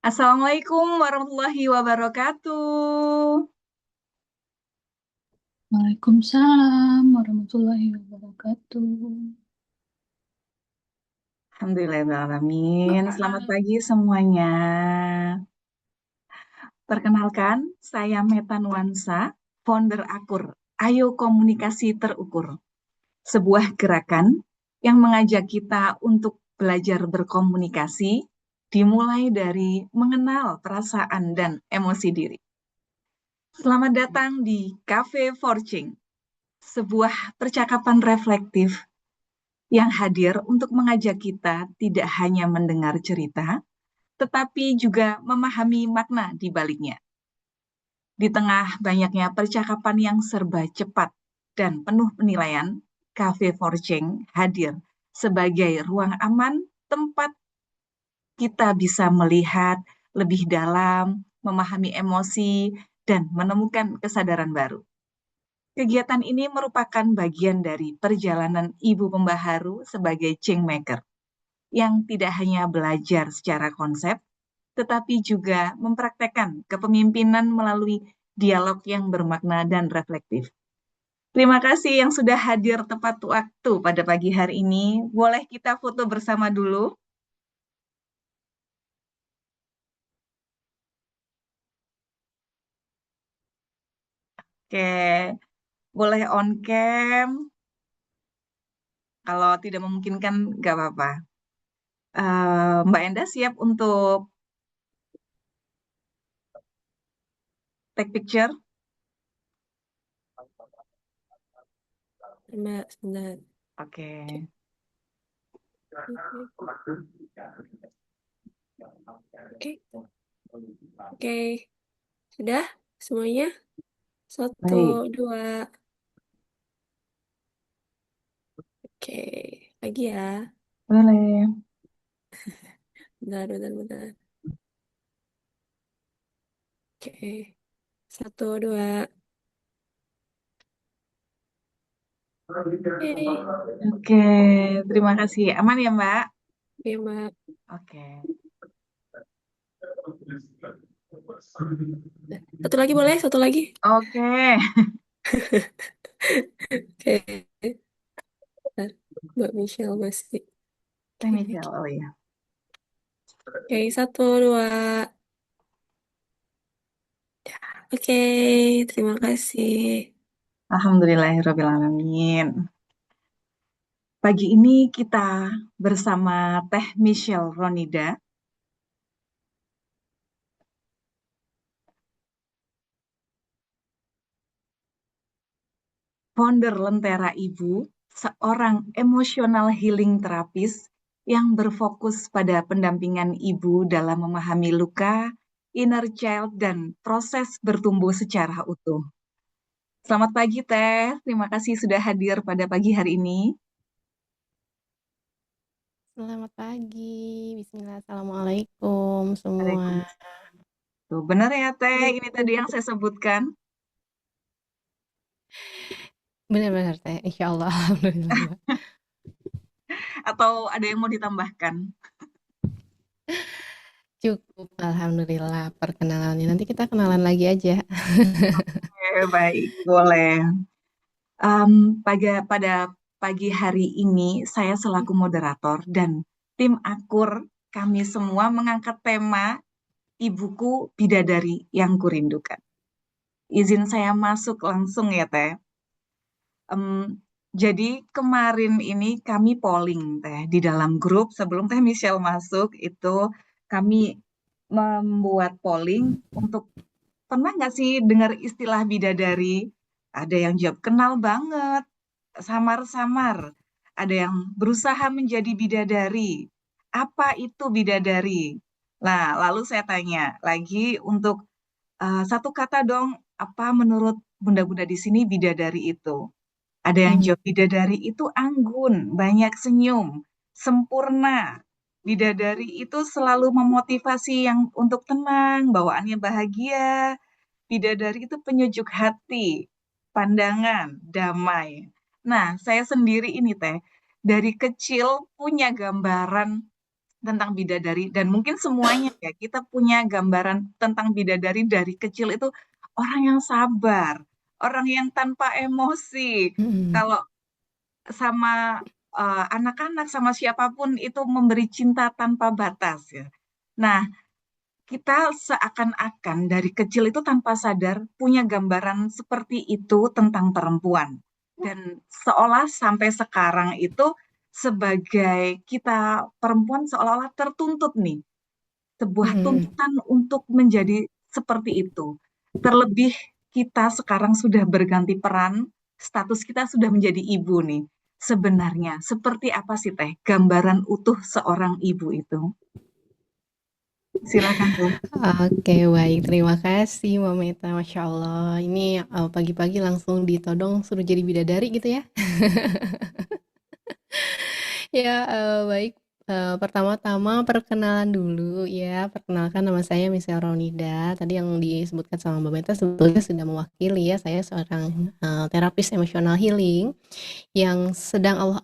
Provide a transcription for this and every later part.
Assalamualaikum warahmatullahi wabarakatuh. Waalaikumsalam warahmatullahi wabarakatuh. Alhamdulillahirrahmanirrahim. Selamat pagi semuanya. Perkenalkan, saya Meta Nuansa, founder Akur. Ayo Komunikasi Terukur. Sebuah gerakan yang mengajak kita untuk belajar berkomunikasi, dimulai dari mengenal perasaan dan emosi diri. Selamat datang di Cafe Forcing, sebuah percakapan reflektif yang hadir untuk mengajak kita tidak hanya mendengar cerita, tetapi juga memahami makna di baliknya. Di tengah banyaknya percakapan yang serba cepat dan penuh penilaian, Cafe Forcing hadir sebagai ruang aman tempat kita bisa melihat lebih dalam, memahami emosi, dan menemukan kesadaran baru. Kegiatan ini merupakan bagian dari perjalanan Ibu Pembaharu sebagai Kingmaker, yang tidak hanya belajar secara konsep, tetapi juga mempraktekkan kepemimpinan melalui dialog yang bermakna dan reflektif. Terima kasih yang sudah hadir tepat waktu pada pagi hari ini. Boleh kita foto bersama dulu? Oke, boleh on cam. Kalau tidak memungkinkan, nggak apa-apa. Mbak Enda siap untuk take picture? Mbak, sebentar. Oke. Oke, oke. Sudah semuanya? Satu, Baik, dua. Oke, lagi ya. boleh. Bentar, bentar, bentar. Oke, satu, dua. Oke, Oke, terima kasih. Aman ya, Mbak? ya Mbak. Oke. Satu lagi boleh? Satu lagi. Oke. Oke, bentar. Mbak Michelle masih. Teh Oke, oke. Michelle, oh ya. Oke, satu, dua. Oke, terima kasih. Alhamdulillahirrahmanirrahim. Pagi ini kita bersama Teh Michelle Ronida, founder Lentera Ibu, seorang emotional healing terapis yang berfokus pada pendampingan ibu dalam memahami luka, inner child, dan proses bertumbuh secara utuh. Selamat pagi, Teh. Terima kasih sudah hadir pada pagi hari ini. Selamat pagi, Bismillah, Assalamualaikum semua. Waalaikumsalam. Tuh, benar ya, Teh. Ini tadi yang saya sebutkan. Benar-benar teh, Insya Allah, Alhamdulillah Mbak. Atau ada yang mau ditambahkan? Cukup, Alhamdulillah perkenalannya. Nanti kita kenalan lagi aja. Oke, baik, boleh. Pada pagi hari ini, saya selaku moderator dan tim Akur, kami semua mengangkat tema Ibuku Bidadari yang Kurindukan. Izin saya masuk langsung ya, Teh. Em, Jadi kemarin ini kami polling Teh di dalam grup sebelum Teh Michelle masuk itu kami membuat polling untuk pernah nggak sih dengar istilah bidadari? Ada yang jawab kenal banget, samar-samar. Ada yang berusaha menjadi bidadari. Apa itu bidadari? Nah, lalu saya tanya lagi untuk satu kata dong, apa menurut bunda-bunda di sini bidadari itu? Ada yang Hmm. jawab bidadari itu anggun, banyak senyum, sempurna. Bidadari itu selalu memotivasi yang untuk tenang, bawaannya bahagia. Bidadari itu penyejuk hati, pandangan, damai. Nah, saya sendiri ini Teh, dari kecil punya gambaran tentang bidadari dan mungkin semuanya ya kita punya gambaran tentang bidadari dari kecil itu orang yang sabar, orang yang tanpa emosi. Hmm. Kalau sama anak-anak sama siapapun itu memberi cinta tanpa batas ya. Nah, kita seakan-akan dari kecil itu tanpa sadar punya gambaran seperti itu tentang perempuan. Dan seolah sampai sekarang itu sebagai kita perempuan seolah-olah tertuntut nih, sebuah Hmm. tuntutan untuk menjadi seperti itu. Terlebih kita sekarang sudah berganti peran, status kita sudah menjadi ibu nih. Sebenarnya seperti apa sih Teh gambaran utuh seorang ibu itu? Silakan Teh. Oke, baik. Terima kasih, Mbak Meta. Masya Allah. Ini pagi-pagi langsung ditodong suruh jadi bidadari gitu ya. Ya, baik. Pertama-tama perkenalan dulu ya. Perkenalkan nama saya Michelle Ronida. Tadi yang disebutkan sama Mbak Meta sebetulnya sudah mewakili ya. Saya seorang terapis emosional healing yang sedang Allah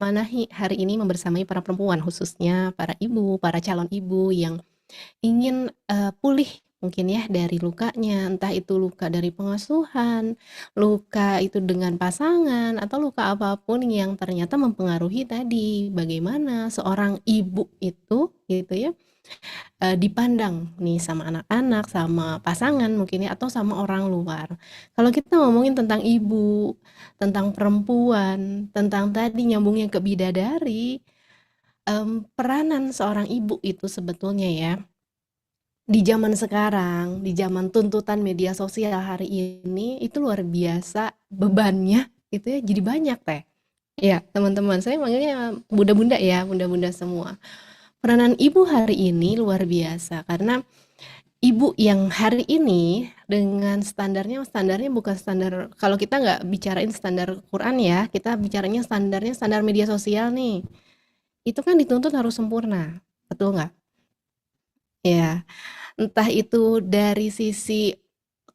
amanahi hari ini membersamai para perempuan, khususnya para ibu, para calon ibu yang ingin, pulih mungkin ya dari lukanya, entah itu luka dari pengasuhan, luka itu dengan pasangan, atau luka apapun yang ternyata mempengaruhi tadi, bagaimana seorang ibu itu gitu ya, dipandang nih sama anak-anak, sama pasangan mungkin ya, atau sama orang luar. Kalau kita ngomongin tentang ibu, tentang perempuan, tentang tadi nyambungnya ke bidadari, peranan seorang ibu itu sebetulnya ya di zaman sekarang, di zaman tuntutan media sosial hari ini, itu luar biasa bebannya itu ya jadi banyak Teh. Ya, teman-teman, saya manggilnya bunda-bunda ya, bunda-bunda semua. Peranan ibu hari ini luar biasa karena ibu yang hari ini dengan standarnya bukan standar kalau kita nggak bicarain standar Quran ya, kita bicaranya standar media sosial nih. Itu kan dituntut harus sempurna, betul nggak? Ya, entah itu dari sisi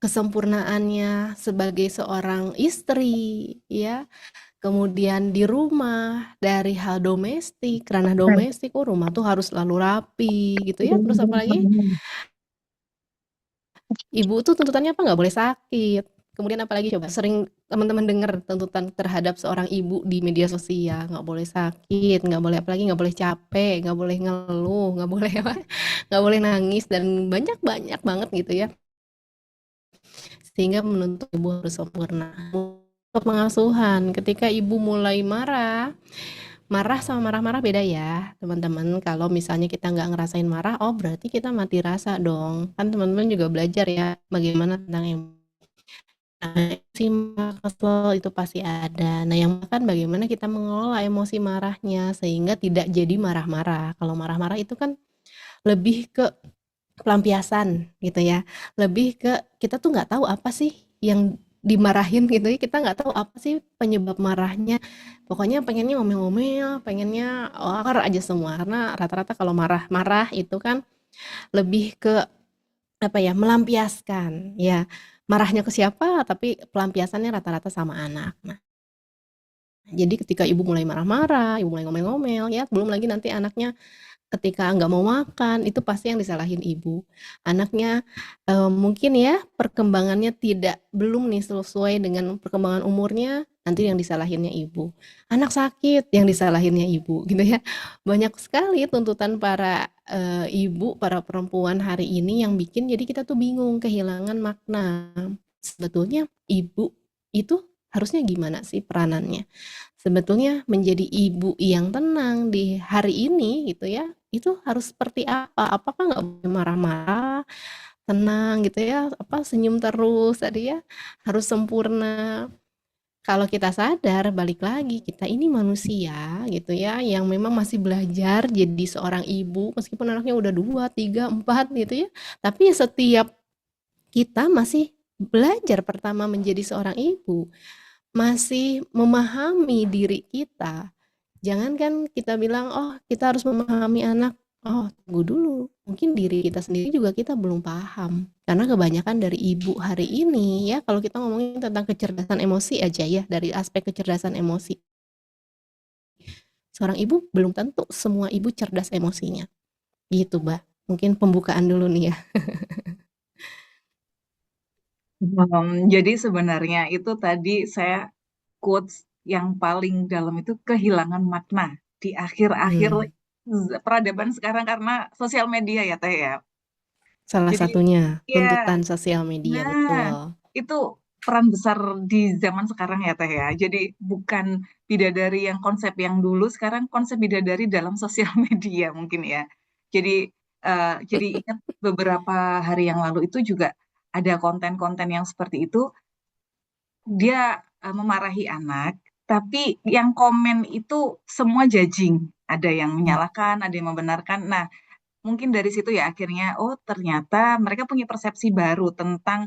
kesempurnaannya sebagai seorang istri, ya, kemudian di rumah, dari hal domestik, ranah domestik, oh rumah tuh harus selalu rapi gitu ya, terus apalagi ibu tuh tuntutannya apa? Nggak boleh sakit. Kemudian apalagi coba sering teman-teman dengar tuntutan terhadap seorang ibu di media sosial, nggak boleh sakit, nggak boleh apalagi nggak boleh capek, nggak boleh ngeluh, nggak boleh apa, nggak boleh nangis dan banyak banyak banget gitu ya. Sehingga menuntut ibu harus sempurna. Untuk pengasuhan, ketika ibu mulai marah, marah sama marah-marah beda ya, teman-teman. Kalau misalnya kita nggak ngerasain marah, oh berarti kita mati rasa dong. Kan teman-teman juga belajar ya, bagaimana tentang emosi. Nah, emosi marah, kesel itu pasti ada. Nah, yang kan bagaimana kita mengelola emosi marahnya sehingga tidak jadi marah-marah. Kalau marah-marah itu kan lebih ke pelampiasan gitu ya, lebih ke kita tuh nggak tahu apa sih yang dimarahin gitu ya, kita nggak tahu apa sih penyebab marahnya, pokoknya pengennya ngomel-ngomel, pengennya akar aja semua karena rata-rata kalau marah-marah itu kan lebih ke apa ya, melampiaskan ya, marahnya ke siapa tapi pelampiasannya rata-rata sama anak. Nah, jadi ketika ibu mulai marah-marah, ibu mulai ngomel-ngomel ya, belum lagi nanti anaknya ketika nggak mau makan, itu pasti yang disalahin ibu. Anaknya, mungkin ya perkembangannya belum nih sesuai dengan perkembangan umurnya, nanti yang disalahinnya ibu. Anak sakit, yang disalahinnya ibu, gitu ya. Banyak sekali tuntutan para, ibu, para perempuan hari ini yang bikin jadi kita tuh bingung, kehilangan makna. Sebetulnya ibu itu harusnya gimana sih peranannya? Sebetulnya menjadi ibu yang tenang di hari ini gitu ya, itu harus seperti apa? Apakah nggak boleh marah-marah, tenang gitu ya, apa senyum terus tadi ya, harus sempurna. Kalau kita sadar, balik lagi, kita ini manusia gitu ya, yang memang masih belajar jadi seorang ibu, meskipun anaknya udah 2, 3, 4 gitu ya. Tapi setiap kita masih belajar pertama menjadi seorang ibu, masih memahami diri kita. Jangankan kita bilang, oh kita harus memahami anak, oh tunggu dulu, mungkin diri kita sendiri juga kita belum paham. Karena kebanyakan dari ibu hari ini ya, kalau kita ngomongin tentang kecerdasan emosi aja ya, dari aspek kecerdasan emosi. Seorang ibu belum tentu semua ibu cerdas emosinya. Gitu, Mbak. Mungkin pembukaan dulu nih ya. Jadi sebenarnya itu tadi saya quotes yang paling dalam itu kehilangan makna di akhir-akhir Hmm, peradaban sekarang karena sosial media ya Teh ya. salah Jadi satunya ya, tuntutan sosial media, nah betul. itu peran besar di zaman sekarang ya Teh ya. Jadi bukan bidadari yang konsep yang dulu, sekarang konsep bidadari dalam sosial media mungkin ya. Jadi jadi ingat beberapa hari yang lalu itu juga ada konten-konten yang seperti itu, dia memarahi anak, tapi yang komen itu semua judging. Ada yang Hmm. menyalahkan, ada yang membenarkan. Nah, mungkin dari situ ya akhirnya, oh ternyata mereka punya persepsi baru tentang,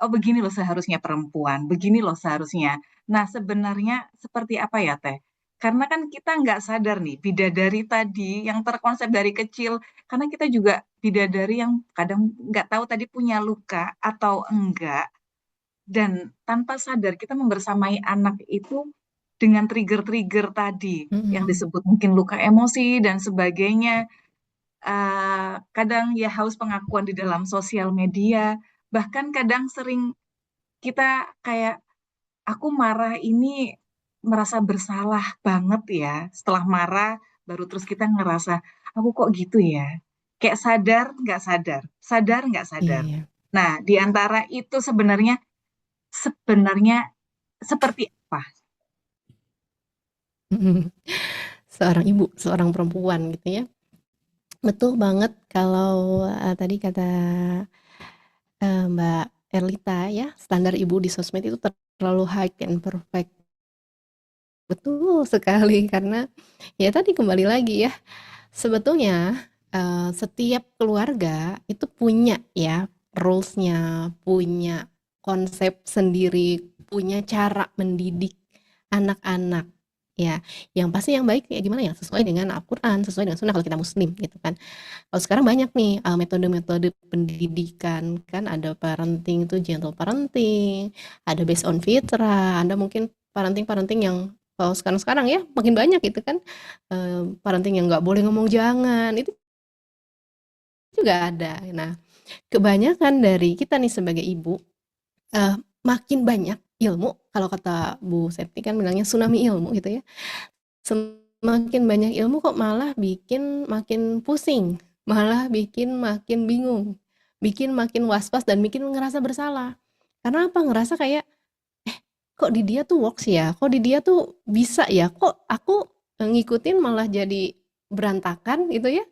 oh begini loh seharusnya perempuan, begini loh seharusnya. Nah, sebenarnya seperti apa ya Teh? Karena kan kita nggak sadar nih, bidadari tadi yang terkonsep dari kecil, karena kita juga bidadari yang kadang nggak tahu tadi punya luka atau enggak, dan tanpa sadar kita membersamai anak itu dengan trigger-trigger tadi yang Mm-mm. disebut mungkin luka emosi dan sebagainya. Kadang ya haus pengakuan di dalam sosial media, bahkan kadang sering kita kayak aku marah ini merasa bersalah banget ya. Setelah marah baru terus kita ngerasa aku kok gitu ya. Kayak sadar nggak sadar. Iya. Nah, di antara itu sebenarnya seperti apa? Mm-mm. Seorang ibu, seorang perempuan gitu ya. Betul banget kalau tadi kata Mbak Erlita ya, standar ibu di sosmed itu terlalu high and perfect. Betul sekali karena ya tadi kembali lagi ya, sebetulnya setiap keluarga itu punya ya rules-nya, punya konsep sendiri, punya cara mendidik anak-anak. Ya, yang pasti yang baik ya gimana ya sesuai dengan Al-Qur'an, sesuai dengan sunnah kalau kita muslim gitu kan. Kalau sekarang banyak nih metode-metode pendidikan kan ada parenting itu gentle parenting, ada based on fitrah, ada mungkin parenting-parenting yang kalau sekarang-sekarang ya makin banyak gitu kan parenting yang nggak boleh ngomong jangan itu juga ada. Nah, kebanyakan dari kita nih sebagai ibu makin banyak ilmu kalau kata Bu Septi kan bilangnya tsunami ilmu gitu ya. Semakin banyak ilmu kok malah bikin makin pusing, malah bikin makin bingung, bikin makin was-was dan bikin ngerasa bersalah. Karena apa? Ngerasa kayak, kok di dia tuh works ya? Kok di dia tuh bisa ya? Kok aku ngikutin malah jadi berantakan gitu ya?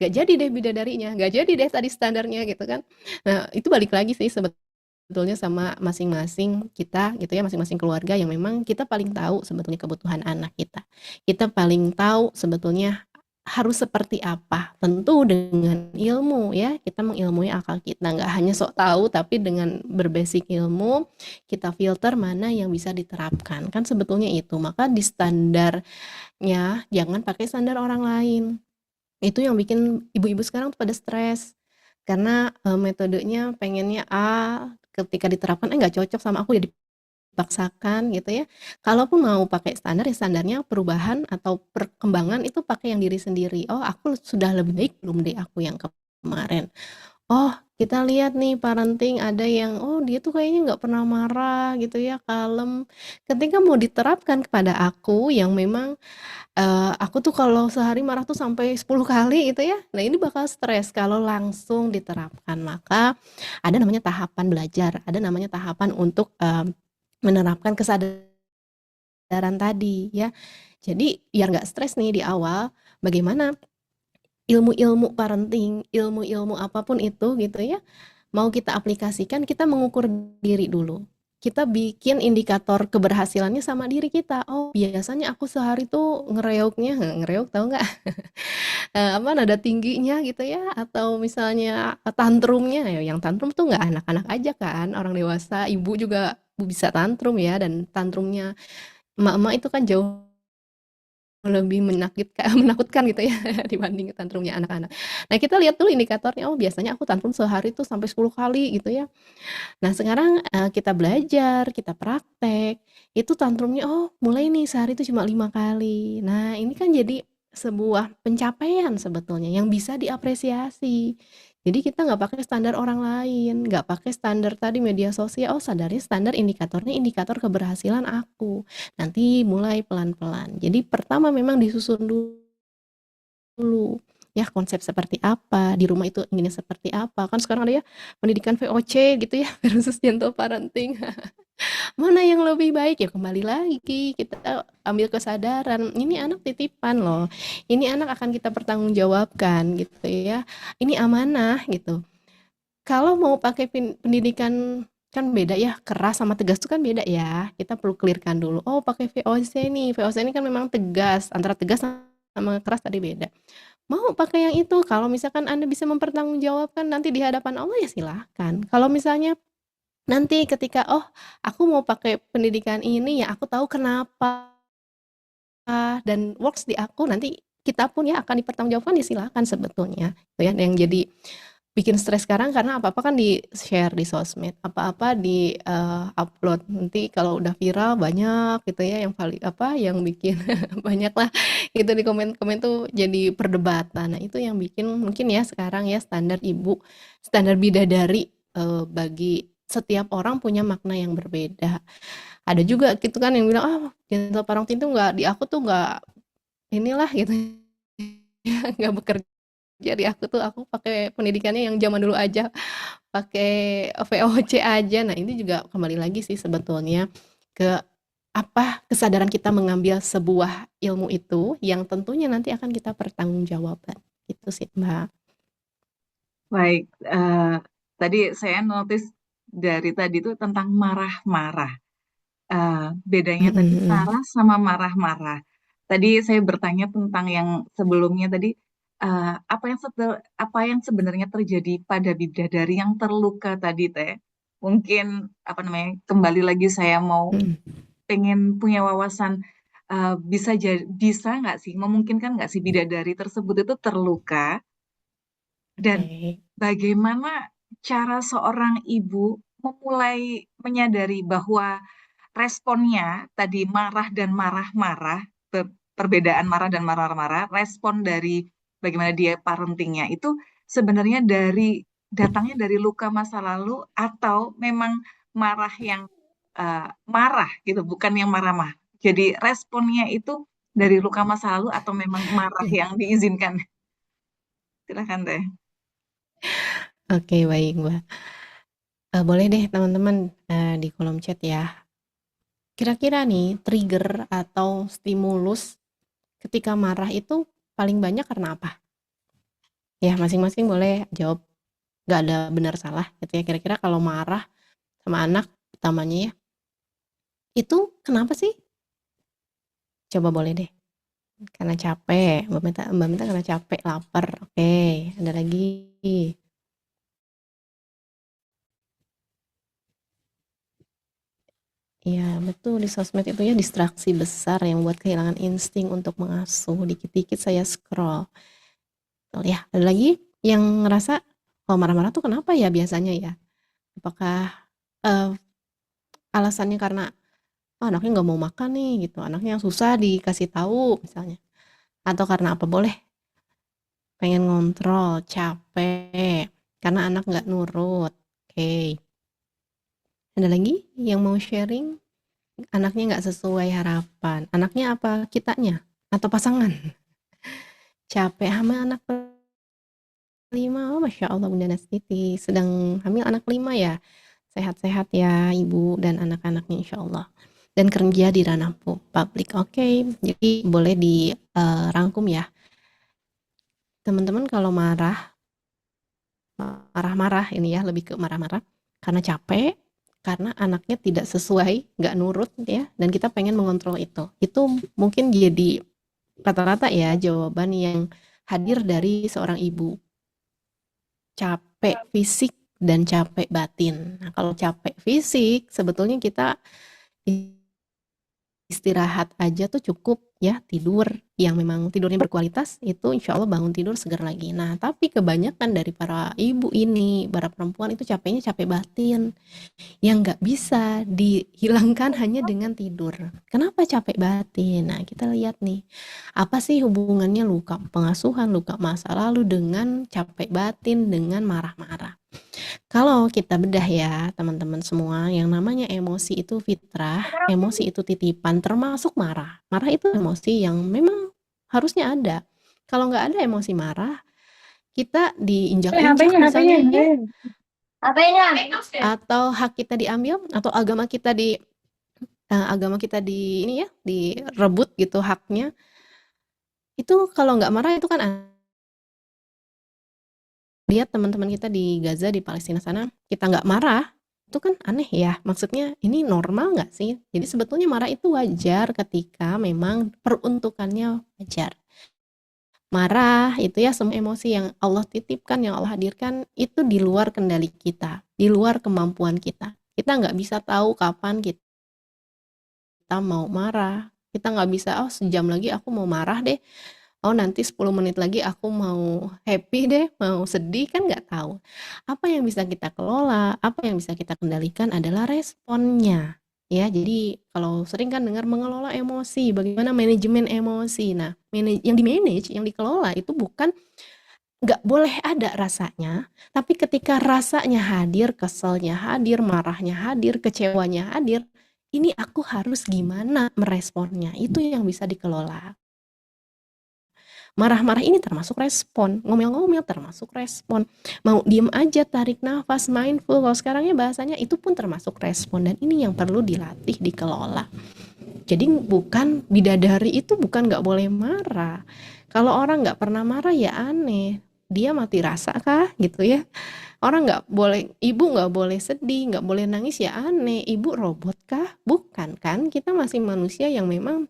Gak jadi deh bidadarinya, gak jadi deh tadi standarnya gitu kan. Nah, itu balik lagi sih sebetulnya sama masing-masing kita gitu ya, masing-masing keluarga yang memang kita paling tahu sebetulnya kebutuhan anak kita. Kita paling tahu sebetulnya harus seperti apa. Tentu dengan ilmu ya, kita mengilmui akal kita. Nggak hanya sok tahu, tapi dengan berbasic ilmu, kita filter mana yang bisa diterapkan. Kan sebetulnya itu. Maka di standarnya, jangan pakai standar orang lain. Itu yang bikin ibu-ibu sekarang tuh pada stres. Karena metodenya pengennya A, ketika diterapkan nggak cocok sama aku ya dipaksakan gitu ya. Kalaupun mau pakai standar ya standarnya perubahan atau perkembangan itu pakai yang diri sendiri. Oh aku sudah lebih baik belum deh aku yang kemarin. Oh kita lihat nih parenting ada yang oh dia tuh kayaknya nggak pernah marah gitu ya kalem. Ketika mau diterapkan kepada aku yang memang aku tuh kalau sehari marah tuh sampai 10 kali gitu ya. Nah, ini bakal stres kalau langsung diterapkan. Maka ada namanya tahapan belajar, ada namanya tahapan untuk menerapkan kesadaran tadi ya. Jadi biar nggak stres nih di awal, bagaimana ilmu-ilmu parenting, ilmu-ilmu apapun itu gitu ya, mau kita aplikasikan, kita mengukur diri dulu. Kita bikin indikator keberhasilannya sama diri kita. Oh, biasanya aku sehari tuh ngereoknya, ngereok tahu nggak? Apa nada tingginya gitu ya, atau misalnya tantrumnya, ya yang tantrum tuh nggak anak-anak aja kan, orang dewasa, ibu juga bisa tantrum ya, dan tantrumnya emak-emak itu kan jauh lebih menakutkan gitu ya dibanding tantrumnya anak-anak. Nah, kita lihat dulu indikatornya, oh biasanya aku tantrum sehari tuh sampai 10 kali gitu ya. Nah, sekarang kita belajar, kita praktek, itu tantrumnya oh mulai nih sehari itu cuma 5 kali. Nah, ini kan jadi sebuah pencapaian sebetulnya yang bisa diapresiasi. Jadi kita nggak pakai standar orang lain, nggak pakai standar tadi media sosial, oh sadarnya standar indikatornya indikator keberhasilan aku. Nanti mulai pelan-pelan. Jadi pertama memang disusun dulu ya konsep seperti apa, di rumah itu inginnya seperti apa. Kan sekarang ada ya pendidikan VOC gitu ya versus gentle parenting. Mana yang lebih baik ya kembali lagi kita ambil kesadaran ini anak titipan loh. Ini anak akan kita pertanggungjawabkan gitu ya. Ini amanah gitu. Kalau mau pakai pendidikan kan beda ya, keras sama tegas itu kan beda ya. Kita perlu clearkan dulu. Oh, pakai VOC nih. VOC ini kan memang tegas, antara tegas sama keras tadi beda. Mau pakai yang itu, kalau misalkan Anda bisa mempertanggungjawabkan nanti di hadapan Allah ya silahkan. Kalau misalnya nanti ketika, oh aku mau pakai pendidikan ini ya aku tahu kenapa dan works di aku, nanti kita pun ya akan dipertanggungjawabkan ya silahkan sebetulnya. Itu ya yang jadi bikin stres sekarang karena apa-apa kan di-share di sosmed, apa-apa di-upload. Nanti kalau udah viral banyak gitu ya yang bikin banyak lah gitu di komen-komen tuh jadi perdebatan. Nah, itu yang bikin mungkin ya sekarang ya standar ibu, standar bidadari bagi setiap orang punya makna yang berbeda. Ada juga gitu kan yang bilang, "Ah, gentle parenting tuh nggak di aku tuh nggak inilah," gitu ya, nggak bekerja di aku tuh, aku pakai pendidikannya yang zaman dulu aja, pakai VOC aja. Nah, ini juga kembali lagi sih sebetulnya ke apa, kesadaran kita mengambil sebuah ilmu itu yang tentunya nanti akan kita pertanggungjawabkan. Gitu sih, Mbak. Baik, tadi saya notice dari tadi itu tentang marah-marah. Bedanya Mhm tadi mhm. marah sama marah-marah. Tadi saya bertanya tentang yang sebelumnya tadi, apa yang sebenarnya terjadi pada bidadari yang terluka tadi teh? Mungkin apa namanya? Kembali lagi saya mau Mhm. pengen punya wawasan, bisa nggak sih, memungkinkan nggak sih bidadari tersebut itu terluka dan Oke. bagaimana cara seorang ibu memulai menyadari bahwa responnya tadi marah dan marah-marah, perbedaan marah dan marah-marah, respon dari bagaimana dia parentingnya itu sebenarnya datangnya dari luka masa lalu atau memang marah yang marah gitu, bukan yang marah-marah. Jadi responnya itu dari luka masa lalu atau memang marah yang diizinkan? Silakan deh. Oke, baik, Mbak. Boleh deh teman-teman, di kolom chat ya. Kira-kira nih trigger atau stimulus ketika marah itu paling banyak karena apa? Ya masing-masing boleh jawab, nggak ada benar salah gitu ya. Kira-kira kalau marah sama anak utamanya ya, itu kenapa sih? Coba boleh deh. Karena capek, Mbak Mita karena capek, lapar. Oke, ada lagi. Iya, betul di sosmed itu ya distraksi besar yang membuat kehilangan insting untuk mengasuh. Dikit-dikit saya scroll. Betul ya. Ada lagi yang ngerasa kalau marah-marah tuh kenapa ya biasanya ya? Apakah eh, alasannya karena "Oh, anaknya nggak mau makan nih gitu, anaknya yang susah dikasih tahu misalnya, atau karena apa boleh pengen ngontrol, capek, karena anak nggak nurut. Oke, ada lagi yang mau sharing? Anaknya nggak sesuai harapan, anaknya apa kitanya atau pasangan? Capek sama anak kelima, oh masya Allah Bunda Nastiti sedang hamil anak kelima ya. Sehat-sehat ya Ibu dan anak-anaknya insya Allah. Dan kerja di ranah publik. Oke, jadi boleh dirangkum ya. Teman-teman kalau marah-marah ini ya, lebih ke marah-marah karena capek, karena anaknya tidak sesuai, nggak nurut ya, dan kita pengen mengontrol itu. Itu mungkin jadi rata-rata ya jawaban yang hadir dari seorang ibu. Capek fisik dan capek batin. Nah, kalau capek fisik sebetulnya kita istirahat aja tuh cukup ya, tidur yang memang tidurnya berkualitas itu insya Allah bangun tidur segar lagi. Nah, tapi kebanyakan dari para ibu ini, para perempuan itu capeknya capek batin yang nggak bisa dihilangkan hanya dengan tidur. Kenapa capek batin? Nah, kita lihat nih, apa sih hubungannya luka pengasuhan, luka masa lalu dengan capek batin, dengan marah-marah. Kalau kita bedah ya teman-teman semua, yang namanya emosi itu fitrah, emosi itu titipan, termasuk marah. Marah itu emosi yang memang harusnya ada. Kalau nggak ada emosi marah, kita diinjak-injak misalnya ya, atau hak kita diambil, atau agama kita ini ya, direbut gitu haknya. Itu kalau nggak marah itu kan lihat teman-teman kita di Gaza, di Palestina sana, kita nggak marah, itu kan aneh ya. Maksudnya ini normal nggak sih? Jadi sebetulnya marah itu wajar ketika memang peruntukannya wajar. Marah itu ya semua emosi yang Allah titipkan, yang Allah hadirkan itu di luar kendali kita, di luar kemampuan kita. Kita nggak bisa tahu kapan kita mau marah. Kita nggak bisa, oh sejam lagi aku mau marah deh. Oh nanti 10 menit lagi aku mau happy deh, mau sedih, kan nggak tahu. Apa yang bisa kita kelola, apa yang bisa kita kendalikan adalah responnya. Ya, jadi kalau sering kan dengar mengelola emosi, bagaimana manajemen emosi. Nah, yang di-manage, yang dikelola itu bukan nggak boleh ada rasanya, tapi ketika rasanya hadir, keselnya hadir, marahnya hadir, kecewanya hadir, ini aku harus gimana meresponnya, itu yang bisa dikelola. Marah-marah ini termasuk respon, ngomel-ngomel termasuk respon, mau diem aja, tarik nafas, mindful, kalau sekarangnya bahasanya itu pun termasuk respon, dan ini yang perlu dilatih, dikelola. Jadi bukan bidadari itu bukan nggak boleh marah. Kalau orang nggak pernah marah ya aneh, dia mati rasa kah gitu ya. Orang nggak boleh, ibu nggak boleh sedih, nggak boleh nangis ya aneh, ibu robot kah? Bukan kan, kita masih manusia yang memang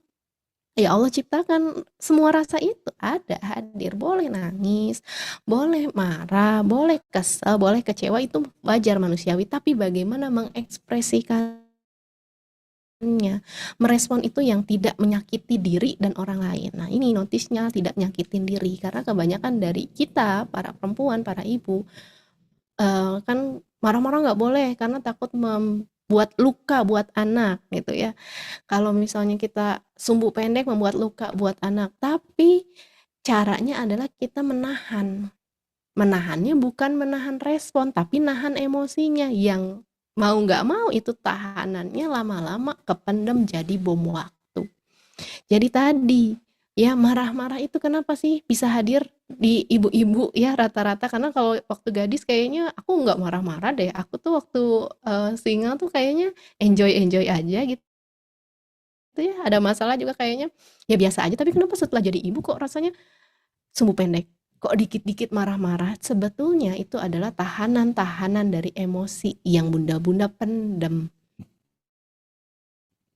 ya Allah ciptakan semua rasa itu ada, hadir, boleh nangis, boleh marah, boleh kesel, boleh kecewa, itu wajar manusiawi, tapi bagaimana mengekspresikannya, merespon itu yang tidak menyakiti diri dan orang lain. Nah ini notisnya, tidak nyakitin diri, karena kebanyakan dari kita, para perempuan, para ibu, kan marah-marah nggak boleh karena takut membuat luka buat anak gitu ya. Kalau misalnya kita sumbu pendek membuat luka buat anak, tapi caranya adalah kita menahan. Menahannya bukan menahan respon, tapi nahan emosinya yang mau nggak mau itu tahanannya lama-lama kependem jadi bom waktu. Jadi tadi ya marah-marah itu kenapa sih bisa hadir di ibu-ibu ya rata-rata, karena kalau waktu gadis kayaknya aku nggak marah-marah deh, aku tuh waktu single tuh kayaknya enjoy aja gitu ya, ada masalah juga kayaknya ya biasa aja, tapi kenapa setelah jadi ibu kok rasanya sumbu pendek, kok dikit-dikit marah-marah. Sebetulnya itu adalah tahanan-tahanan dari emosi yang bunda-bunda pendem.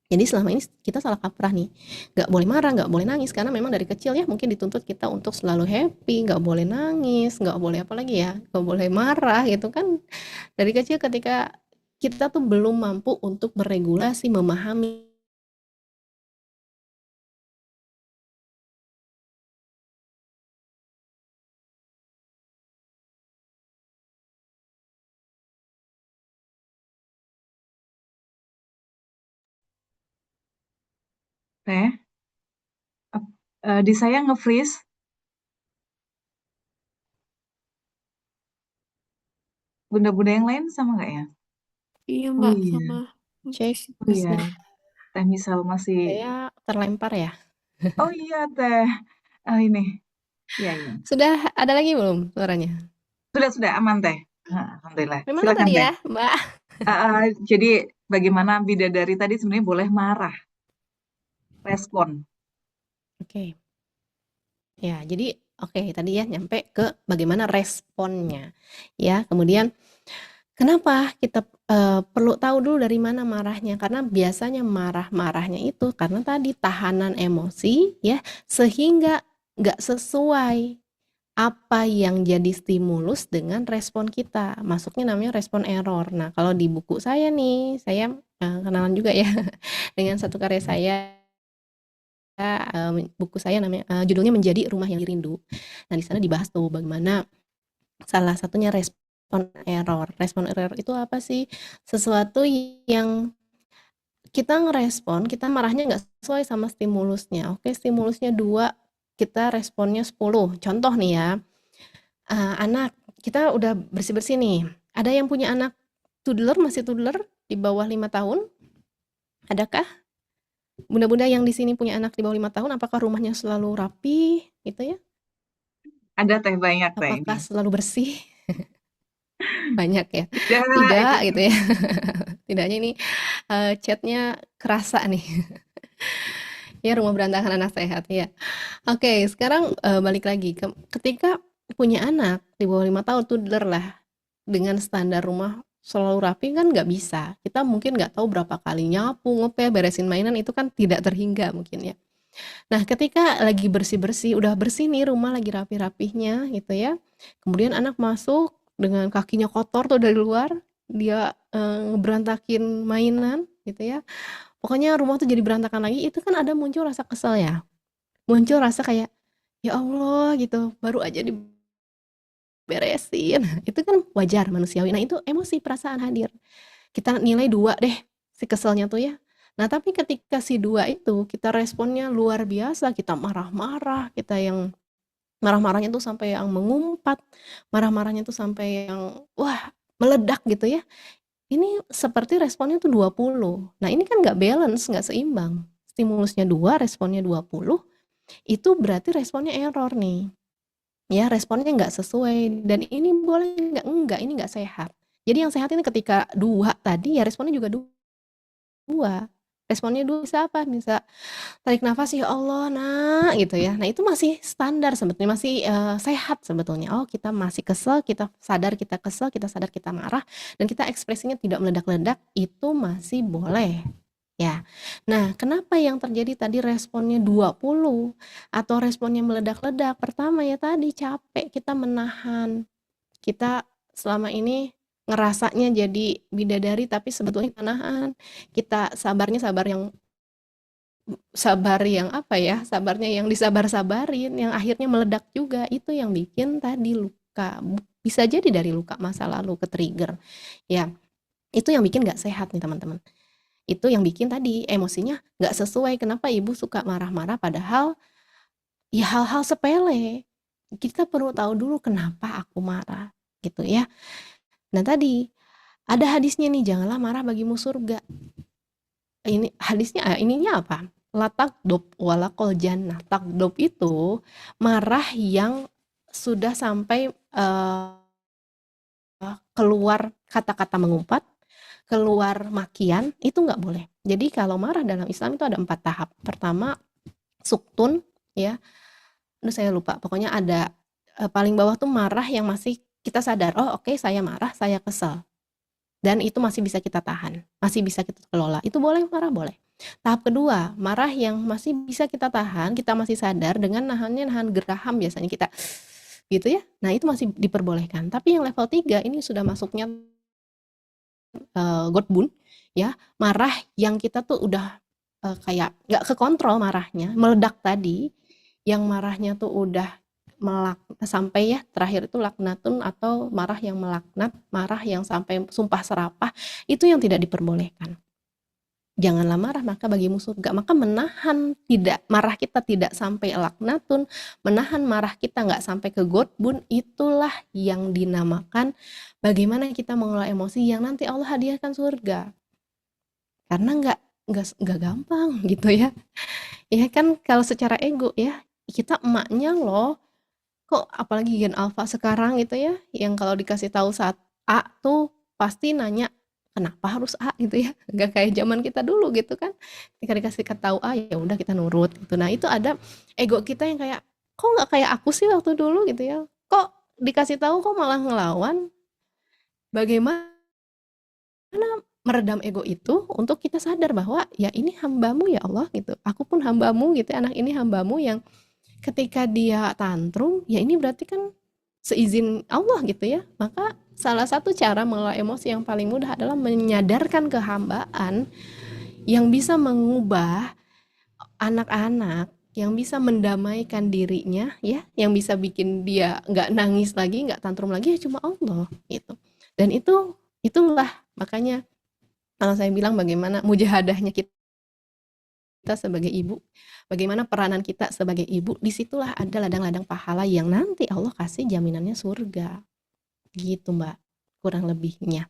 Jadi selama ini kita salah kaprah nih, nggak boleh marah, nggak boleh nangis, karena memang dari kecil ya mungkin dituntut kita untuk selalu happy, nggak boleh nangis, nggak boleh apa lagi ya, nggak boleh marah gitu kan. Dari kecil ketika kita tuh belum mampu untuk meregulasi, memahami Teh, di saya nge-freeze. Bunda-bunda yang lain sama nggak ya? Iya Oh Mbak, iya, sama. cek oh iya. Teh Misal masih. saya terlempar ya. Oh iya Teh. Ini. Iya iya. Sudah ada lagi belum suaranya? Sudah aman Teh. Alhamdulillah. Memang Silakan tadi Teh. ya, Mbak. Jadi bagaimana bidadari tadi sebenarnya boleh marah, respon. Oke. Ya, jadi oke tadi ya nyampe ke bagaimana responnya. Ya, kemudian kenapa kita perlu tahu dulu dari mana marahnya? Karena biasanya marah-marahnya itu karena tadi tahanan emosi ya, sehingga nggak sesuai apa yang jadi stimulus dengan respon kita. Masuknya namanya respon error. Nah, kalau di buku saya nih, saya kenalan juga ya dengan satu karya saya. Buku saya namanya judulnya Menjadi Rumah yang Dirindu. Nah, di sana dibahas tuh bagaimana salah satunya respon error. Respon error itu apa sih? Sesuatu yang kita ngerespon, kita marahnya nggak sesuai sama stimulusnya. Oke, stimulusnya 2, kita responnya 10. Contoh nih ya, anak, kita udah bersih-bersih nih. Ada yang punya anak toddler, masih toddler di bawah 5 tahun? Adakah? Bunda-bunda yang di sini punya anak di bawah 5 tahun, apakah rumahnya selalu rapi gitu ya? Ada teh banyak teh ini. Apakah selalu bersih? Banyak ya? Tidak, Tidak ini gitu ya. Tidaknya ini chatnya kerasa nih. Ya rumah berantakan anak sehat ya. Oke, sekarang balik lagi ketika punya anak di bawah 5 tahun toddler lah, dengan standar rumah selalu rapi kan nggak bisa. Kita mungkin nggak tahu berapa kali nyapu, ngepel, beresin mainan itu kan tidak terhingga mungkin ya. Nah, ketika lagi bersih-bersih, udah bersih nih rumah lagi rapi-rapihnya gitu ya. Kemudian anak masuk dengan kakinya kotor tuh dari luar, dia ngeberantakin mainan gitu ya. Pokoknya rumah tuh jadi berantakan lagi, itu kan ada muncul rasa kesel ya. Muncul rasa kayak, ya Allah gitu, baru aja diberesin. Itu kan wajar manusiawi. Nah, itu emosi perasaan hadir. Kita nilai 2 deh si keselnya tuh ya. Nah, tapi ketika si 2 itu kita responnya luar biasa, kita marah-marah, kita yang marah-marahnya tuh sampai yang mengumpat, marah-marahnya tuh sampai yang wah, meledak gitu ya. Ini seperti responnya tuh 20. Nah, ini kan nggak balance, nggak seimbang. Stimulusnya 2, responnya 20, itu berarti responnya error nih. Ya, responnya nggak sesuai dan ini boleh nggak? Enggak, ini nggak sehat. Jadi yang sehat ini ketika 2 tadi ya responnya juga 2. Responnya 2 bisa apa? Bisa tarik nafas, "Ya Allah, Nak," gitu ya. Nah, itu masih standar sebetulnya, masih, sehat sebetulnya. Oh, kita masih kesel, kita sadar kita kesel, kita sadar kita marah, dan kita ekspresinya tidak meledak-ledak, itu masih boleh, ya. Nah, kenapa yang terjadi tadi responnya 20 atau responnya meledak-ledak? Pertama ya tadi, capek, kita menahan. Kita selama ini ngerasanya jadi bidadari, tapi sebetulnya menahan. Kita sabar yang apa ya, sabarnya yang disabar-sabarin, yang akhirnya meledak juga, itu yang bikin tadi luka. Bisa jadi dari luka masa lalu ke-trigger. Ya, itu yang bikin nggak sehat nih teman-teman. Itu yang bikin tadi emosinya nggak sesuai. Kenapa ibu suka marah-marah padahal ya hal-hal sepele. Kita perlu tahu dulu kenapa aku marah gitu ya. Nah tadi ada hadisnya nih, janganlah marah bagimu surga. Ini hadisnya ininya apa? La takdob walakol jannah. Takdob itu marah yang sudah sampai keluar kata-kata mengumpat, keluar makian, itu nggak boleh. Jadi kalau marah dalam Islam itu ada 4 tahap. Pertama, suktun ya. Aduh saya lupa. Pokoknya ada paling bawah tuh marah yang masih kita sadar, oh oke, saya marah, saya kesel. Dan itu masih bisa kita tahan, masih bisa kita kelola. Itu boleh marah, boleh. Tahap kedua, marah yang masih bisa kita tahan, kita masih sadar dengan nahan geraham biasanya kita gitu ya. Nah, itu masih diperbolehkan. Tapi yang level 3 ini sudah masuknya godbun ya, marah yang kita tuh udah kayak nggak kekontrol marahnya, meledak tadi, yang marahnya tuh udah sampai ya terakhir itu laknatun atau marah yang melaknat, marah yang sampai sumpah serapah, itu yang tidak diperbolehkan. Janganlah marah maka bagimu surga. Maka menahan tidak marah kita tidak sampai laknatun, menahan marah kita nggak sampai ke godbun, itulah yang dinamakan bagaimana kita mengelola emosi yang nanti Allah hadiahkan surga. Karena nggak gampang gitu ya. Ya kan kalau secara ego ya, kita emaknya loh, kok apalagi Gen Alpha sekarang gitu ya, yang kalau dikasih tahu saat A tuh pasti nanya kenapa harus A gitu ya, nggak kayak zaman kita dulu gitu kan, ketika dikasih tahu A ya udah kita nurut gitu. Nah itu ada ego kita yang kayak kok nggak kayak aku sih waktu dulu gitu ya, kok dikasih tahu kok malah ngelawan. Bagaimana meredam ego itu untuk kita sadar bahwa ya ini hambamu ya Allah gitu, aku pun hambamu gitu, anak ini hambamu yang ketika dia tantrum ya ini berarti kan seizin Allah gitu ya. Maka salah satu cara mengelola emosi yang paling mudah adalah menyadarkan kehambaan yang bisa mengubah anak-anak, yang bisa mendamaikan dirinya ya, yang bisa bikin dia nggak nangis lagi, nggak tantrum lagi ya cuma Allah gitu. Dan itulah makanya kalau saya bilang bagaimana mujahadahnya kita sebagai ibu, bagaimana peranan kita sebagai ibu, disitulah ada ladang-ladang pahala yang nanti Allah kasih jaminannya surga. Gitu Mbak, kurang lebihnya.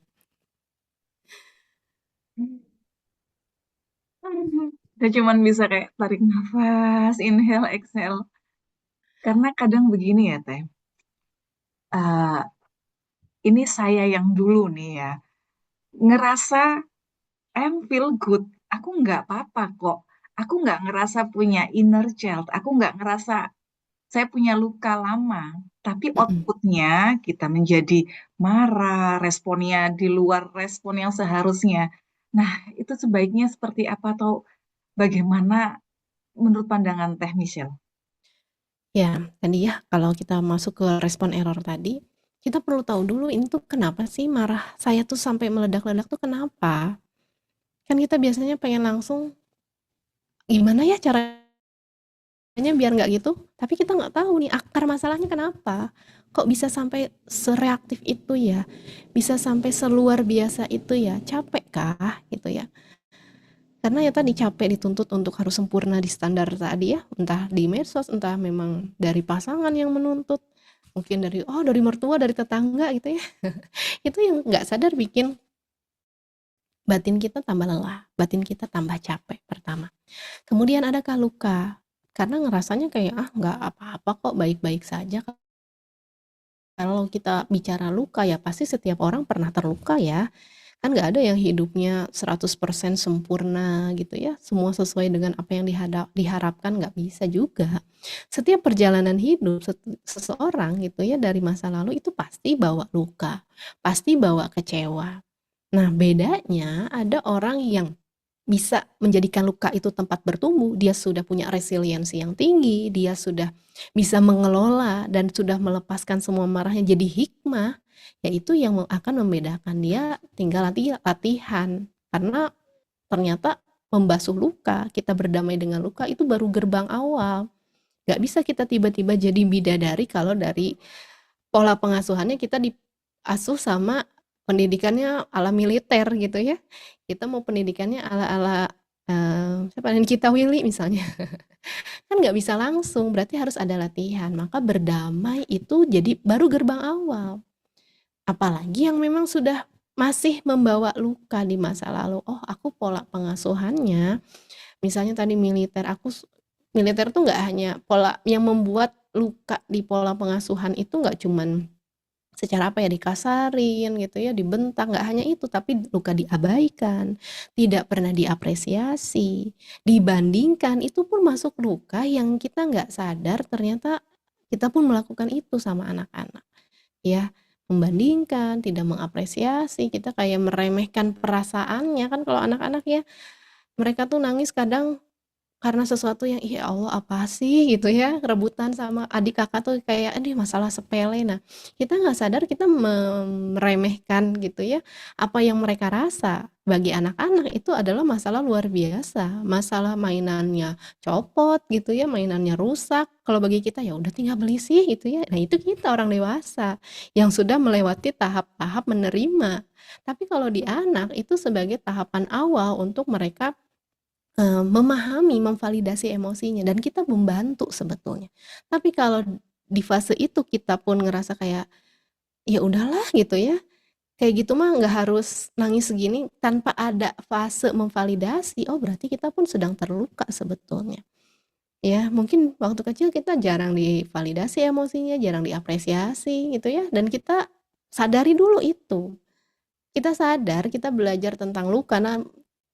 Kita cuman bisa kayak tarik nafas, inhale, exhale. Karena kadang begini ya, Teh. Eh, ini saya yang dulu nih ya. Ngerasa I'm feel good. Aku nggak apa-apa kok. Aku nggak ngerasa punya inner child. Aku nggak ngerasa saya punya luka lama. Tapi outputnya kita menjadi marah, responnya di luar respon yang seharusnya. Nah, itu sebaiknya seperti apa atau bagaimana menurut pandangan Teh Michelle? Ya, tadi ya kalau kita masuk ke respon error tadi, kita perlu tahu dulu ini tuh kenapa sih marah saya tuh sampai meledak-ledak tuh kenapa? Kan kita biasanya pengen langsung gimana ya caranya biar nggak gitu, tapi kita nggak tahu nih akar masalahnya kenapa. Kok bisa sampai sereaktif itu ya? Bisa sampai seluar biasa itu ya? Capek kah gitu ya? Karena ya tadi capek dituntut untuk harus sempurna di standar tadi ya, entah di medsos, entah memang dari pasangan yang menuntut, mungkin dari mertua, dari tetangga gitu ya. Itu yang nggak sadar bikin batin kita tambah lelah, batin kita tambah capek pertama. Kemudian adakah luka? Karena ngerasanya kayak nggak apa-apa kok, baik-baik saja. Kalau kita bicara luka ya pasti setiap orang pernah terluka ya. Kan nggak ada yang hidupnya 100% sempurna gitu ya, semua sesuai dengan apa yang diharapkan, nggak bisa juga. Setiap perjalanan hidup seseorang gitu ya dari masa lalu itu pasti bawa luka, pasti bawa kecewa. Nah bedanya ada orang yang bisa menjadikan luka itu tempat bertumbuh, dia sudah punya resiliensi yang tinggi, dia sudah bisa mengelola dan sudah melepaskan semua marahnya jadi hikmah, yaitu yang akan membedakan dia tinggal latihan. Karena ternyata membasuh luka, kita berdamai dengan luka itu baru gerbang awal. Gak bisa kita tiba-tiba jadi bidadari kalau dari pola pengasuhannya kita diasuh sama pendidikannya ala militer gitu ya. Kita mau pendidikannya ala-ala siapa Nikita Willy misalnya. Kan nggak bisa langsung, berarti harus ada latihan. Maka berdamai itu jadi baru gerbang awal. Apalagi yang memang sudah masih membawa luka di masa lalu. Oh, aku pola pengasuhannya, misalnya tadi militer tuh nggak hanya pola yang membuat luka di pola pengasuhan itu nggak cuman secara apa ya dikasarin gitu ya, dibentak, nggak hanya itu tapi luka diabaikan, tidak pernah diapresiasi, dibandingkan itu pun masuk luka yang kita nggak sadar ternyata kita pun melakukan itu sama anak-anak ya, membandingkan, tidak mengapresiasi, kita kayak meremehkan perasaannya kan kalau anak-anak ya, mereka tuh nangis kadang karena sesuatu yang, "Ih Allah apa sih?" gitu ya, rebutan sama adik kakak tuh kayak, "Ini masalah sepele." Nah, kita nggak sadar kita meremehkan gitu ya, apa yang mereka rasa. Bagi anak-anak itu adalah masalah luar biasa, masalah mainannya copot gitu ya, mainannya rusak. Kalau bagi kita ya udah tinggal beli sih gitu ya. Nah, itu kita orang dewasa yang sudah melewati tahap-tahap menerima. Tapi kalau di anak itu sebagai tahapan awal untuk mereka memahami, memvalidasi emosinya dan kita membantu sebetulnya. Tapi kalau di fase itu kita pun ngerasa kayak, ya udahlah gitu ya, kayak gitu mah nggak harus nangis segini tanpa ada fase memvalidasi, oh berarti kita pun sedang terluka sebetulnya. Ya mungkin waktu kecil kita jarang divalidasi emosinya, jarang diapresiasi gitu ya, dan kita sadari dulu itu. kita sadar, kita belajar tentang luka. Nah,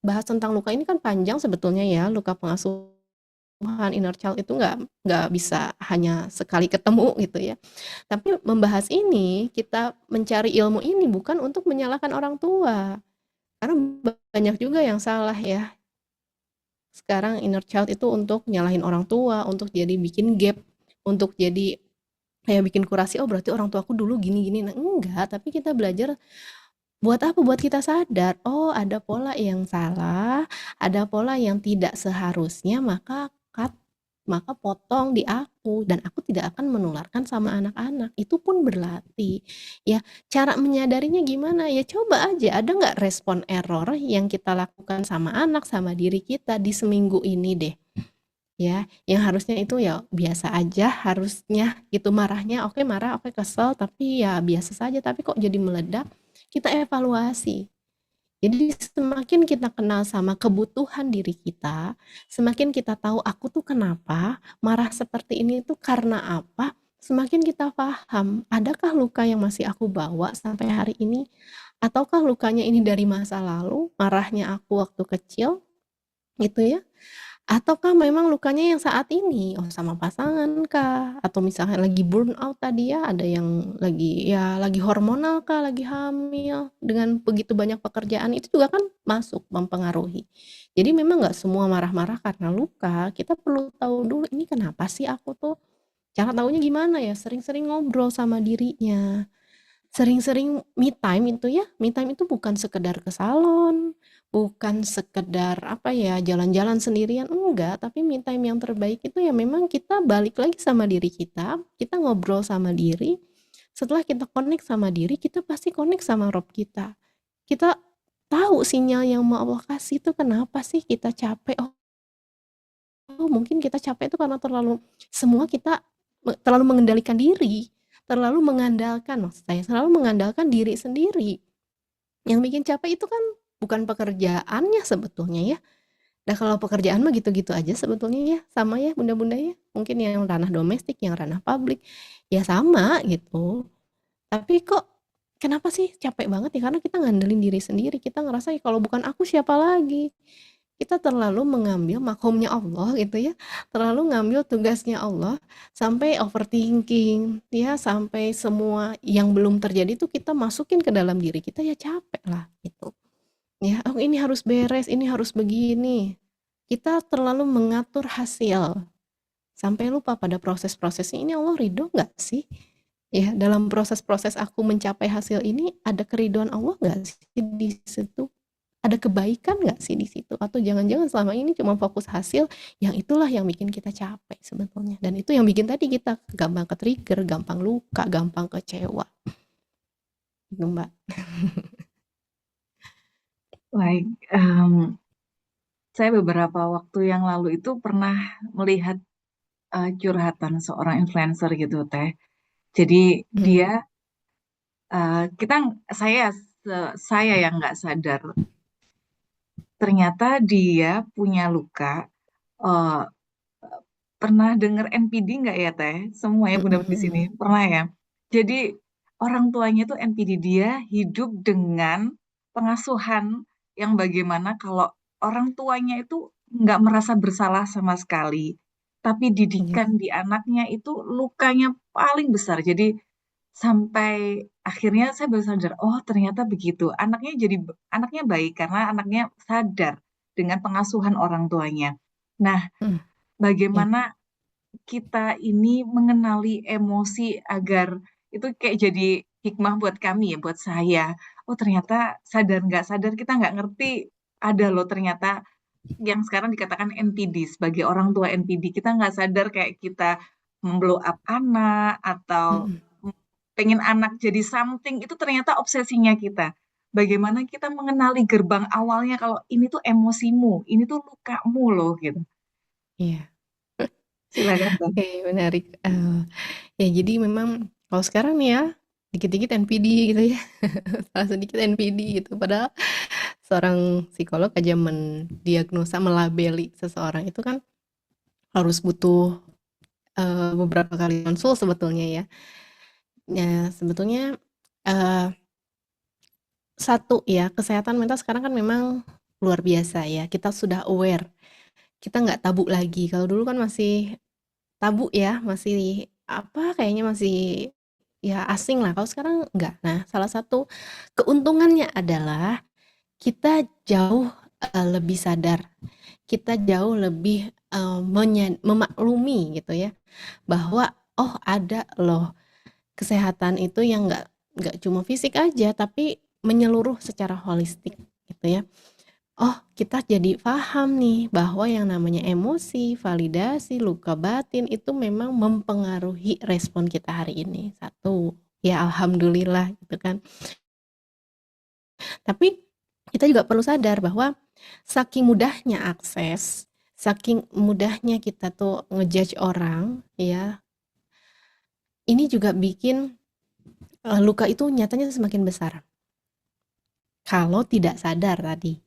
bahas tentang luka ini kan panjang sebetulnya ya, luka pengasuhan inner child itu nggak bisa hanya sekali ketemu gitu ya. Tapi membahas ini, kita mencari ilmu ini bukan untuk menyalahkan orang tua. Karena banyak juga yang salah ya. Sekarang inner child itu untuk nyalahin orang tua, untuk jadi bikin gap, untuk jadi kayak bikin kurasi, oh berarti orang tuaku dulu gini-gini. Nah, enggak, tapi kita belajar buat apa? Buat kita sadar, oh ada pola yang salah, ada pola yang tidak seharusnya, maka maka potong di aku dan aku tidak akan menularkan sama anak-anak. Itu pun berlatih. Ya, cara menyadarinya gimana? Ya coba aja, ada nggak respon error yang kita lakukan sama anak, sama diri kita di seminggu ini deh. Ya, yang harusnya itu ya biasa aja, harusnya gitu marahnya, oke marah, oke kesel, tapi ya biasa saja, tapi kok jadi meledak, kita evaluasi. Jadi semakin kita kenal sama kebutuhan diri kita, semakin kita tahu aku tuh kenapa, marah seperti ini tuh karena apa, semakin kita paham, adakah luka yang masih aku bawa sampai hari ini, ataukah lukanya ini dari masa lalu, marahnya aku waktu kecil, gitu ya. Ataukah memang lukanya yang saat ini? Oh, sama pasangan kah? Atau misalnya lagi burnout tadi ya, ada yang lagi hormonal kah, lagi hamil, dengan begitu banyak pekerjaan, itu juga kan masuk mempengaruhi. Jadi memang nggak semua marah-marah karena luka, kita perlu tahu dulu ini kenapa sih aku tuh. Cara taunya gimana ya? Sering-sering ngobrol sama dirinya. Sering-sering me time itu ya, me time itu bukan sekedar ke salon, bukan sekedar apa ya, jalan-jalan sendirian, enggak, tapi me time yang terbaik itu ya memang kita balik lagi sama diri kita ngobrol sama diri, setelah kita connect sama diri, kita pasti connect sama Rob kita. Kita tahu sinyal yang mau Allah kasih itu kenapa sih kita capek, oh mungkin kita capek itu karena semua kita terlalu mengendalikan diri, terlalu mengandalkan, maksud saya selalu mengandalkan diri sendiri. Yang bikin capek itu kan bukan pekerjaannya sebetulnya ya. Nah kalau pekerjaan mah gitu-gitu aja sebetulnya ya, sama ya bunda-bunda ya. Mungkin yang ranah domestik, yang ranah publik, ya sama gitu. Tapi kok kenapa sih capek banget ya? Karena kita ngandelin diri sendiri. Kita ngerasa ya kalau bukan aku siapa lagi? Kita terlalu mengambil makomnya Allah gitu ya. Terlalu ngambil tugasnya Allah sampai overthinking ya, sampai semua yang belum terjadi tuh kita masukin ke dalam diri kita, ya capek lah gitu. Ya, oh ini harus beres, ini harus begini. Kita terlalu mengatur hasil sampai lupa pada proses-prosesnya, ini Allah ridho nggak sih? Ya, dalam proses-proses aku mencapai hasil ini ada keridhaan Allah nggak sih di situ? Ada kebaikan nggak sih di situ? Atau jangan-jangan selama ini cuma fokus hasil, yang itulah yang bikin kita capek sebetulnya. Dan itu yang bikin tadi kita gampang ke-trigger, gampang luka, gampang kecewa. Gitu, Mbak. Baik, saya beberapa waktu yang lalu itu pernah melihat curhatan seorang influencer gitu, Teh. Jadi dia, saya yang nggak sadar, ternyata dia punya luka. eh, Pernah dengar NPD nggak ya, Teh? Semua ya bunda di sini pernah ya. Jadi orang tuanya tuh NPD, dia hidup dengan pengasuhan yang bagaimana kalau orang tuanya itu nggak merasa bersalah sama sekali, tapi didikan di anaknya itu lukanya paling besar. Jadi sampai akhirnya saya baru sadar, oh ternyata begitu. Anaknya baik karena anaknya sadar dengan pengasuhan orang tuanya. Nah, Ya. bagaimana kita ini mengenali emosi agar itu kayak jadi hikmah buat kami ya, buat saya. Oh ternyata sadar nggak sadar kita nggak ngerti ada loh ternyata yang sekarang dikatakan NPD, sebagai orang tua NPD kita nggak sadar kayak kita memblow up anak atau pengen anak jadi something, itu ternyata obsesinya kita. Bagaimana kita mengenali gerbang awalnya kalau ini tuh emosimu, ini tuh lukamu loh gitu. Iya. Silakan, Bang. Oke, menarik. Ya jadi memang kalau sekarang nih ya, dikit-dikit NPD gitu ya. Salah sedikit NPD gitu. Padahal seorang psikolog aja mendiagnosa, melabeli seseorang itu kan harus butuh beberapa kali konsul sebetulnya ya. Ya sebetulnya satu ya, kesehatan mental sekarang kan memang luar biasa ya. Kita sudah aware, kita nggak tabu lagi. Kalau dulu kan masih tabu ya, masih apa kayaknya masih ya asing lah. Kalau sekarang enggak. Nah, salah satu keuntungannya adalah kita jauh lebih sadar, kita jauh lebih memaklumi gitu ya, bahwa oh ada loh kesehatan itu yang nggak cuma fisik aja, tapi menyeluruh secara holistik gitu ya. Oh, kita jadi paham nih bahwa yang namanya emosi, validasi, luka batin itu memang mempengaruhi respon kita hari ini. Satu, ya alhamdulillah gitu kan. Tapi kita juga perlu sadar bahwa saking mudahnya akses, saking mudahnya kita tuh ngejudge orang, ya, ini juga bikin luka itu nyatanya semakin besar. Kalau tidak sadar tadi.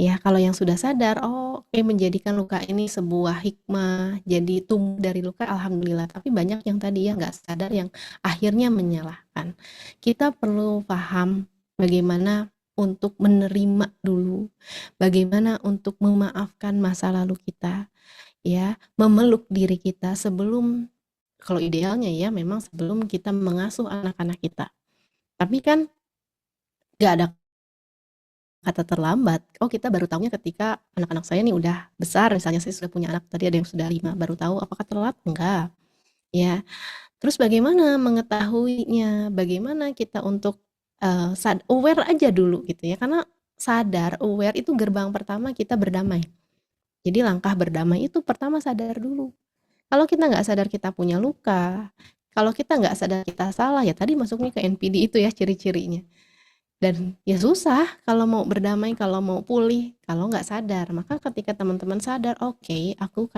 Ya, kalau yang sudah sadar, oh, oke, menjadikan luka ini sebuah hikmah, jadi tumbuh dari luka, alhamdulillah. Tapi banyak yang tadi ya nggak sadar, yang akhirnya menyalahkan. Kita perlu paham bagaimana untuk menerima dulu, bagaimana untuk memaafkan masa lalu kita, ya, memeluk diri kita sebelum, kalau idealnya ya, memang sebelum kita mengasuh anak-anak kita. Tapi kan nggak ada kata terlambat. Oh, kita baru tahunya ketika anak-anak saya nih udah besar, misalnya saya sudah punya anak, tadi ada yang sudah 5, baru tahu. Apakah telat? Enggak, ya. Terus bagaimana mengetahuinya? Bagaimana kita untuk aware aja dulu gitu ya, karena sadar, aware itu gerbang pertama kita berdamai. Jadi langkah berdamai itu pertama sadar dulu. Kalau kita nggak sadar kita punya luka, kalau kita nggak sadar kita salah, ya tadi masuknya ke NPD itu ya ciri-cirinya. Dan ya susah kalau mau berdamai, kalau mau pulih, kalau nggak sadar. Maka ketika teman-teman sadar, oke, aku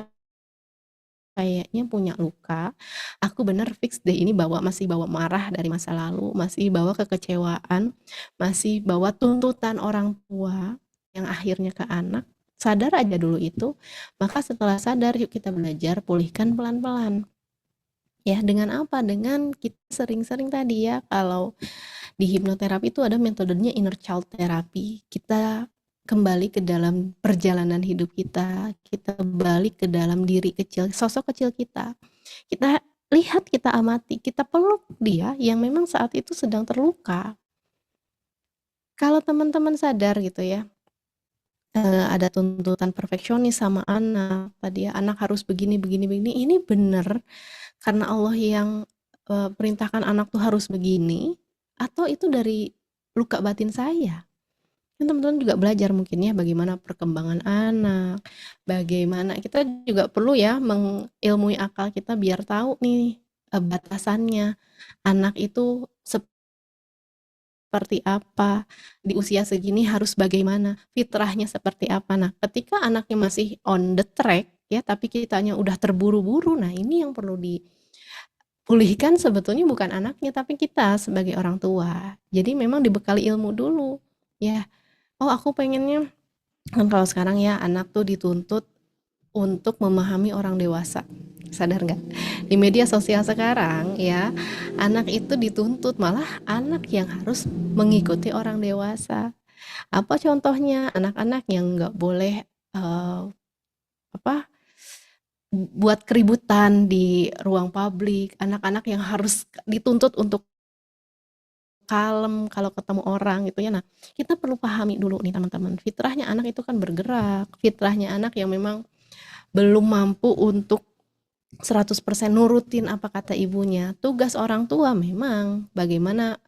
kayaknya punya luka, aku bener fix deh ini masih bawa marah dari masa lalu, masih bawa kekecewaan, masih bawa tuntutan orang tua yang akhirnya ke anak. Sadar aja dulu itu, maka setelah sadar yuk kita belajar pulihkan pelan-pelan. Ya, dengan apa? Dengan kita sering-sering tadi ya, kalau di hipnoterapi itu ada metodenya inner child therapy. Kita kembali ke dalam perjalanan hidup kita, kita balik ke dalam diri kecil, sosok kecil kita. Kita lihat, kita amati, kita peluk dia yang memang saat itu sedang terluka. Kalau teman-teman sadar gitu ya, ada tuntutan perfeksionis sama anak, tadi ya, anak harus begini, begini, begini, ini benar karena Allah yang perintahkan anak tuh harus begini, atau itu dari luka batin saya? Kan teman-teman juga belajar mungkin ya bagaimana perkembangan anak, bagaimana kita juga perlu ya mengilmui akal kita biar tahu nih batasannya. Anak itu seperti apa, di usia segini harus bagaimana, fitrahnya seperti apa. Nah, ketika anaknya masih on the track ya, tapi kitanya udah terburu-buru, nah ini yang perlu dipulihkan sebetulnya bukan anaknya, tapi kita sebagai orang tua. Jadi memang dibekali ilmu dulu ya. Oh, aku pengennya kan kalau sekarang ya anak tuh dituntut untuk memahami orang dewasa. Sadar nggak? Di media sosial sekarang ya, anak itu dituntut malah anak yang harus mengikuti orang dewasa. Apa contohnya? Anak-anak yang nggak boleh apa buat keributan di ruang publik, anak-anak yang harus dituntut untuk kalem kalau ketemu orang gitu ya. Nah, kita perlu pahami dulu nih teman-teman, fitrahnya anak itu kan bergerak, fitrahnya anak yang memang belum mampu untuk 100% nurutin apa kata ibunya. Tugas orang tua memang bagaimana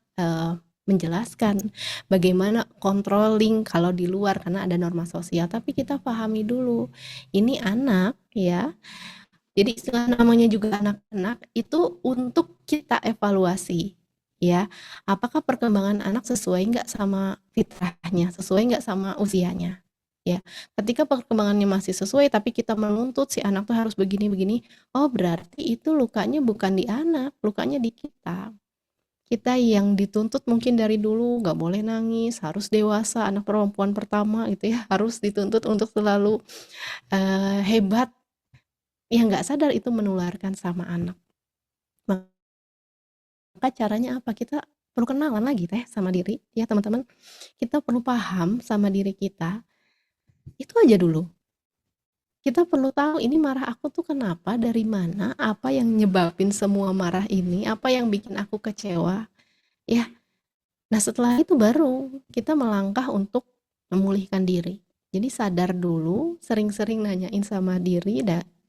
menjelaskan, bagaimana controlling kalau di luar karena ada norma sosial, tapi kita pahami dulu, ini anak ya. Jadi istilah namanya juga anak-anak itu untuk kita evaluasi ya. Apakah perkembangan anak sesuai nggak sama fitrahnya, sesuai nggak sama usianya ya. Ketika perkembangannya masih sesuai tapi kita menuntut si anak tuh harus begini-begini, oh berarti itu lukanya bukan di anak, lukanya di kita. Kita yang dituntut mungkin dari dulu nggak boleh nangis, harus dewasa, anak perempuan pertama gitu ya, harus dituntut untuk selalu hebat. Yang nggak sadar itu menularkan sama anak. Maka caranya apa? Kita perlu kenalan lagi teh sama diri ya teman-teman. Kita perlu paham sama diri kita. Itu aja dulu. Kita perlu tahu ini marah aku tuh kenapa, dari mana, apa yang nyebabin semua marah ini, apa yang bikin aku kecewa. Ya, nah setelah itu baru kita melangkah untuk memulihkan diri. Jadi sadar dulu, sering-sering nanyain sama diri,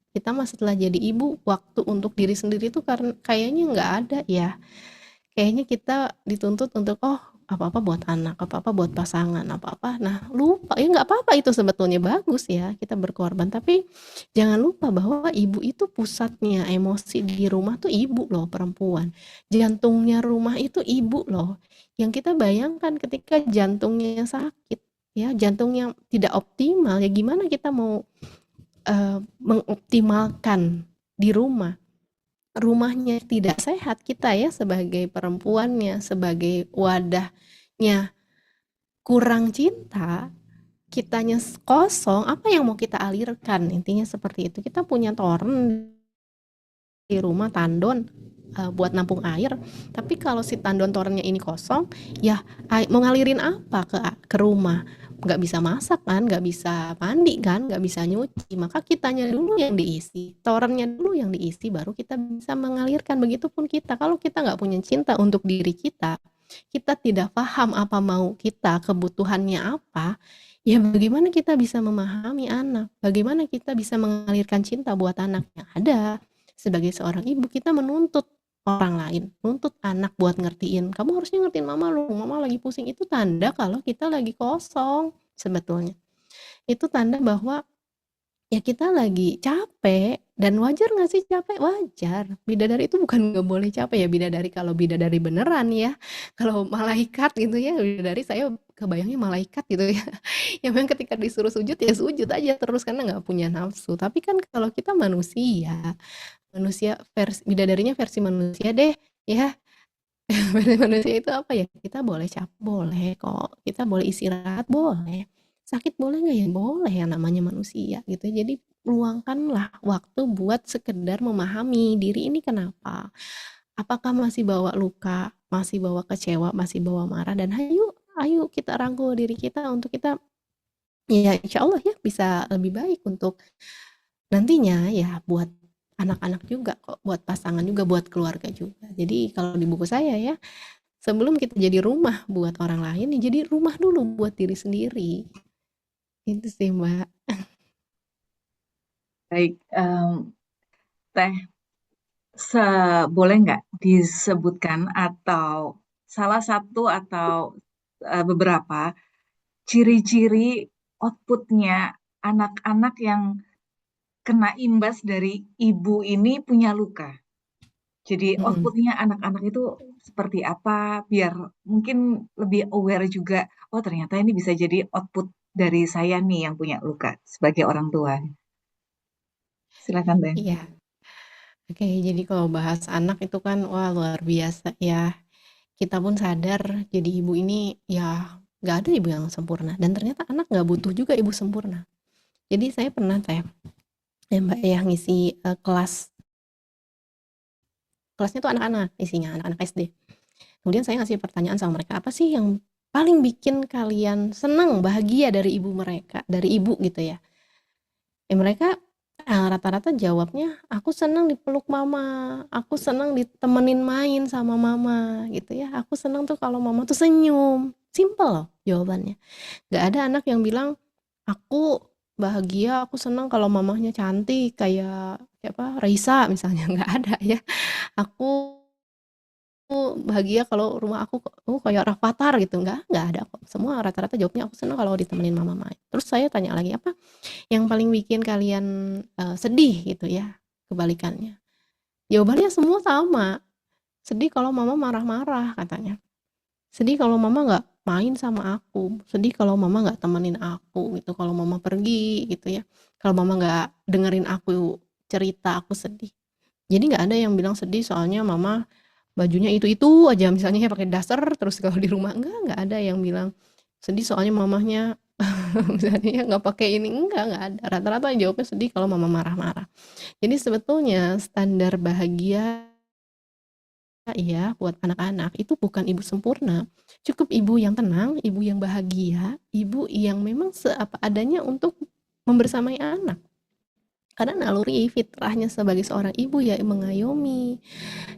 kita mah setelah jadi ibu, waktu untuk diri sendiri tuh karena kayaknya nggak ada ya. Kayaknya kita dituntut untuk apa-apa buat anak, apa-apa buat pasangan, apa-apa. Nah, lupa ya nggak apa-apa itu sebetulnya bagus ya kita berkorban, tapi jangan lupa bahwa ibu itu pusatnya emosi di rumah tuh ibu loh, perempuan. Jantungnya rumah itu ibu loh. Yang kita bayangkan ketika jantungnya sakit, ya jantung yang tidak optimal, ya gimana kita mau mengoptimalkan di rumahnya tidak sehat, kita ya sebagai perempuannya, sebagai wadahnya kurang cinta, kitanya kosong, apa yang mau kita alirkan? Intinya seperti itu. Kita punya toren di rumah, tandon buat nampung air, tapi kalau si tandon torennya ini kosong, ya mau ngalirin apa ke rumah? Nggak bisa masak kan, nggak bisa mandi kan, nggak bisa nyuci, maka kitanya dulu yang diisi, torennya dulu yang diisi, baru kita bisa mengalirkan. Begitupun kita, kalau kita nggak punya cinta untuk diri kita tidak paham apa mau kita, kebutuhannya apa, ya bagaimana kita bisa memahami anak, bagaimana kita bisa mengalirkan cinta buat anaknya. Ada, sebagai seorang ibu kita menuntut orang lain, nuntut anak buat ngertiin, kamu harusnya ngertiin mama lu, mama lagi pusing. Itu tanda kalau kita lagi kosong sebetulnya. Itu tanda bahwa ya kita lagi capek. Dan wajar gak sih capek? Wajar. Bidadari itu bukan gak boleh capek ya, bidadari kalau bidadari beneran ya. Kalau malaikat gitu ya, bidadari saya kebayangnya malaikat gitu ya. Yang memang ketika disuruh sujud ya sujud aja terus karena gak punya nafsu. Tapi kan kalau kita manusia versi bidadarinya versi manusia deh ya. Versi manusia itu apa ya, kita boleh capek, boleh kok, kita boleh istirahat, boleh sakit, boleh nggak ya, boleh, yang namanya manusia gitu. Jadi luangkanlah waktu buat sekedar memahami diri ini kenapa, apakah masih bawa luka, masih bawa kecewa, masih bawa marah, dan ayo kita rangkul diri kita untuk kita ya insya Allah ya bisa lebih baik untuk nantinya ya, buat anak-anak juga kok, buat pasangan juga, buat keluarga juga. Jadi kalau di buku saya ya, sebelum kita jadi rumah buat orang lain, ya jadi rumah dulu buat diri sendiri. Itu sih Mbak. Baik, Teh, boleh nggak disebutkan atau salah satu atau beberapa ciri-ciri outputnya anak-anak yang kena imbas dari ibu ini punya luka? Jadi outputnya anak-anak itu seperti apa, biar mungkin lebih aware juga, oh ternyata ini bisa jadi output dari saya nih yang punya luka sebagai orang tua. Silakan Teh. Iya. Oke, jadi kalau bahas anak itu kan wah luar biasa ya. Kita pun sadar jadi ibu ini ya nggak ada ibu yang sempurna, dan ternyata anak nggak butuh juga ibu sempurna. Jadi saya pernah Teh ya Mbak ya ngisi kelasnya tuh anak-anak, isinya anak-anak SD. Kemudian saya ngasih pertanyaan sama mereka, apa sih yang paling bikin kalian senang, bahagia dari ibu mereka, dari ibu gitu ya. Ya mereka rata-rata jawabnya, aku senang dipeluk mama, aku senang ditemenin main sama mama gitu ya, aku senang tuh kalau mama tuh senyum. Simple loh jawabannya. Gak ada anak yang bilang, aku bahagia, aku senang kalau mamahnya cantik kayak siapa, Raisa misalnya. Gak ada ya. Aku bahagia kalau rumah aku kayak Rafathar gitu. Nggak ada kok. Semua rata-rata jawabnya aku senang kalau ditemenin mama main. Terus saya tanya lagi, apa yang paling bikin kalian sedih gitu ya, kebalikannya. Jawabannya semua sama. Sedih kalau mama marah-marah katanya. Sedih kalau mama nggak main sama aku. Sedih kalau mama nggak temenin aku gitu. Kalau mama pergi gitu ya. Kalau mama nggak dengerin aku cerita, aku sedih. Jadi nggak ada yang bilang sedih soalnya mama bajunya itu aja misalnya ya, pakai dasar terus kalau di rumah. Nggak ada yang bilang sedih soalnya mamahnya misalnya nggak pakai ini. Nggak ada. Rata-rata yang jawabnya sedih kalau mama marah-marah. Jadi sebetulnya standar bahagia ya buat anak-anak itu bukan ibu sempurna. Cukup ibu yang tenang, ibu yang bahagia, ibu yang memang seapa adanya untuk membersamai anak. Karena naluri fitrahnya sebagai seorang ibu ya mengayomi,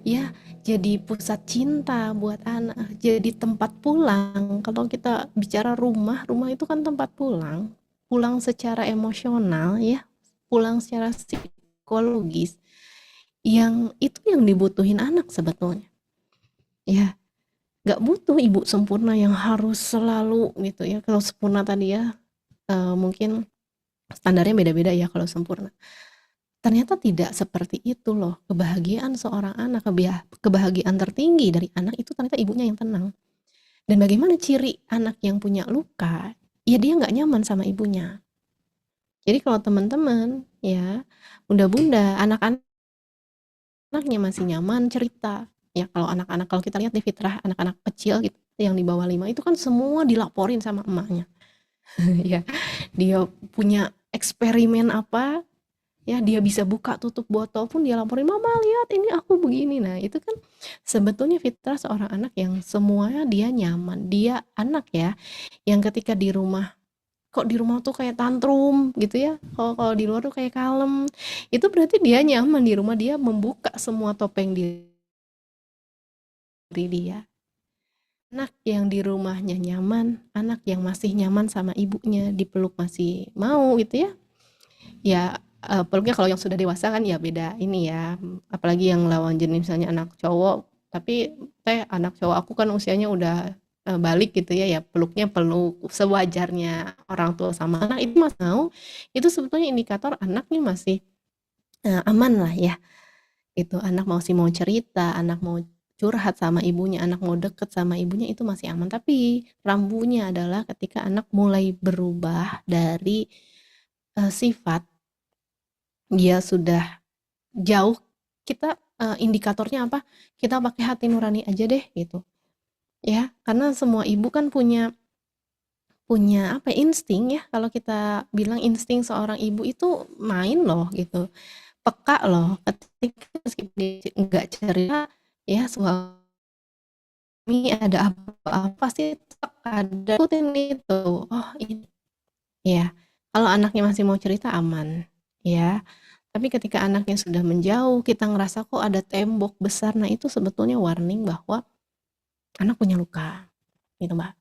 ya jadi pusat cinta buat anak, jadi tempat pulang. Kalau kita bicara rumah, rumah itu kan tempat pulang, pulang secara emosional ya, pulang secara psikologis, yang itu yang dibutuhin anak sebetulnya. Ya, nggak butuh ibu sempurna yang harus selalu gitu ya. Kalau sempurna tadi ya, mungkin standarnya beda-beda ya kalau sempurna. Ternyata tidak seperti itu loh. Kebahagiaan seorang anak, kebahagiaan tertinggi dari anak itu ternyata ibunya yang tenang. Dan bagaimana ciri anak yang punya luka? Ya dia nggak nyaman sama ibunya. Jadi kalau teman-teman ya, bunda-bunda, anak-anaknya masih nyaman cerita. Ya kalau anak-anak, kalau kita lihat di fitrah anak-anak kecil gitu yang di bawah 5 itu kan semua dilaporin sama emaknya. Ya, dia punya eksperimen apa, ya dia bisa buka tutup botol pun dia laporin, mama lihat ini aku begini. Nah itu kan sebetulnya fitrah seorang anak yang semuanya dia nyaman, dia anak ya yang ketika di rumah, kok di rumah tuh kayak tantrum gitu ya, kalau di luar tuh kayak kalem, itu berarti dia nyaman di rumah, dia membuka semua topeng diri dia. Anak yang di rumahnya nyaman, anak yang masih nyaman sama ibunya, dipeluk masih mau gitu ya. Ya peluknya kalau yang sudah dewasa kan ya beda ini ya, apalagi yang lawan jenis misalnya anak cowok, tapi anak cowok aku kan usianya udah balik gitu ya, ya peluknya peluk sewajarnya orang tua sama anak itu masih mau, itu sebetulnya indikator anaknya masih aman lah ya. Itu anak masih mau cerita, anak mau curhat sama ibunya, anak mau deket sama ibunya itu masih aman. Tapi rambunya adalah ketika anak mulai berubah dari sifat, dia sudah jauh, kita indikatornya apa? Kita pakai hati nurani aja deh gitu. Ya, karena semua ibu kan punya apa insting ya, kalau kita bilang insting seorang ibu itu main loh gitu, peka loh ketika dia nggak cerita ya, suami ada apa-apa sih ada ikutin itu, oh ini ya, kalau anaknya masih mau cerita aman ya. Tapi ketika anaknya sudah menjauh, kita ngerasa kok ada tembok besar, nah itu sebetulnya warning bahwa anak punya luka gitu Mbak.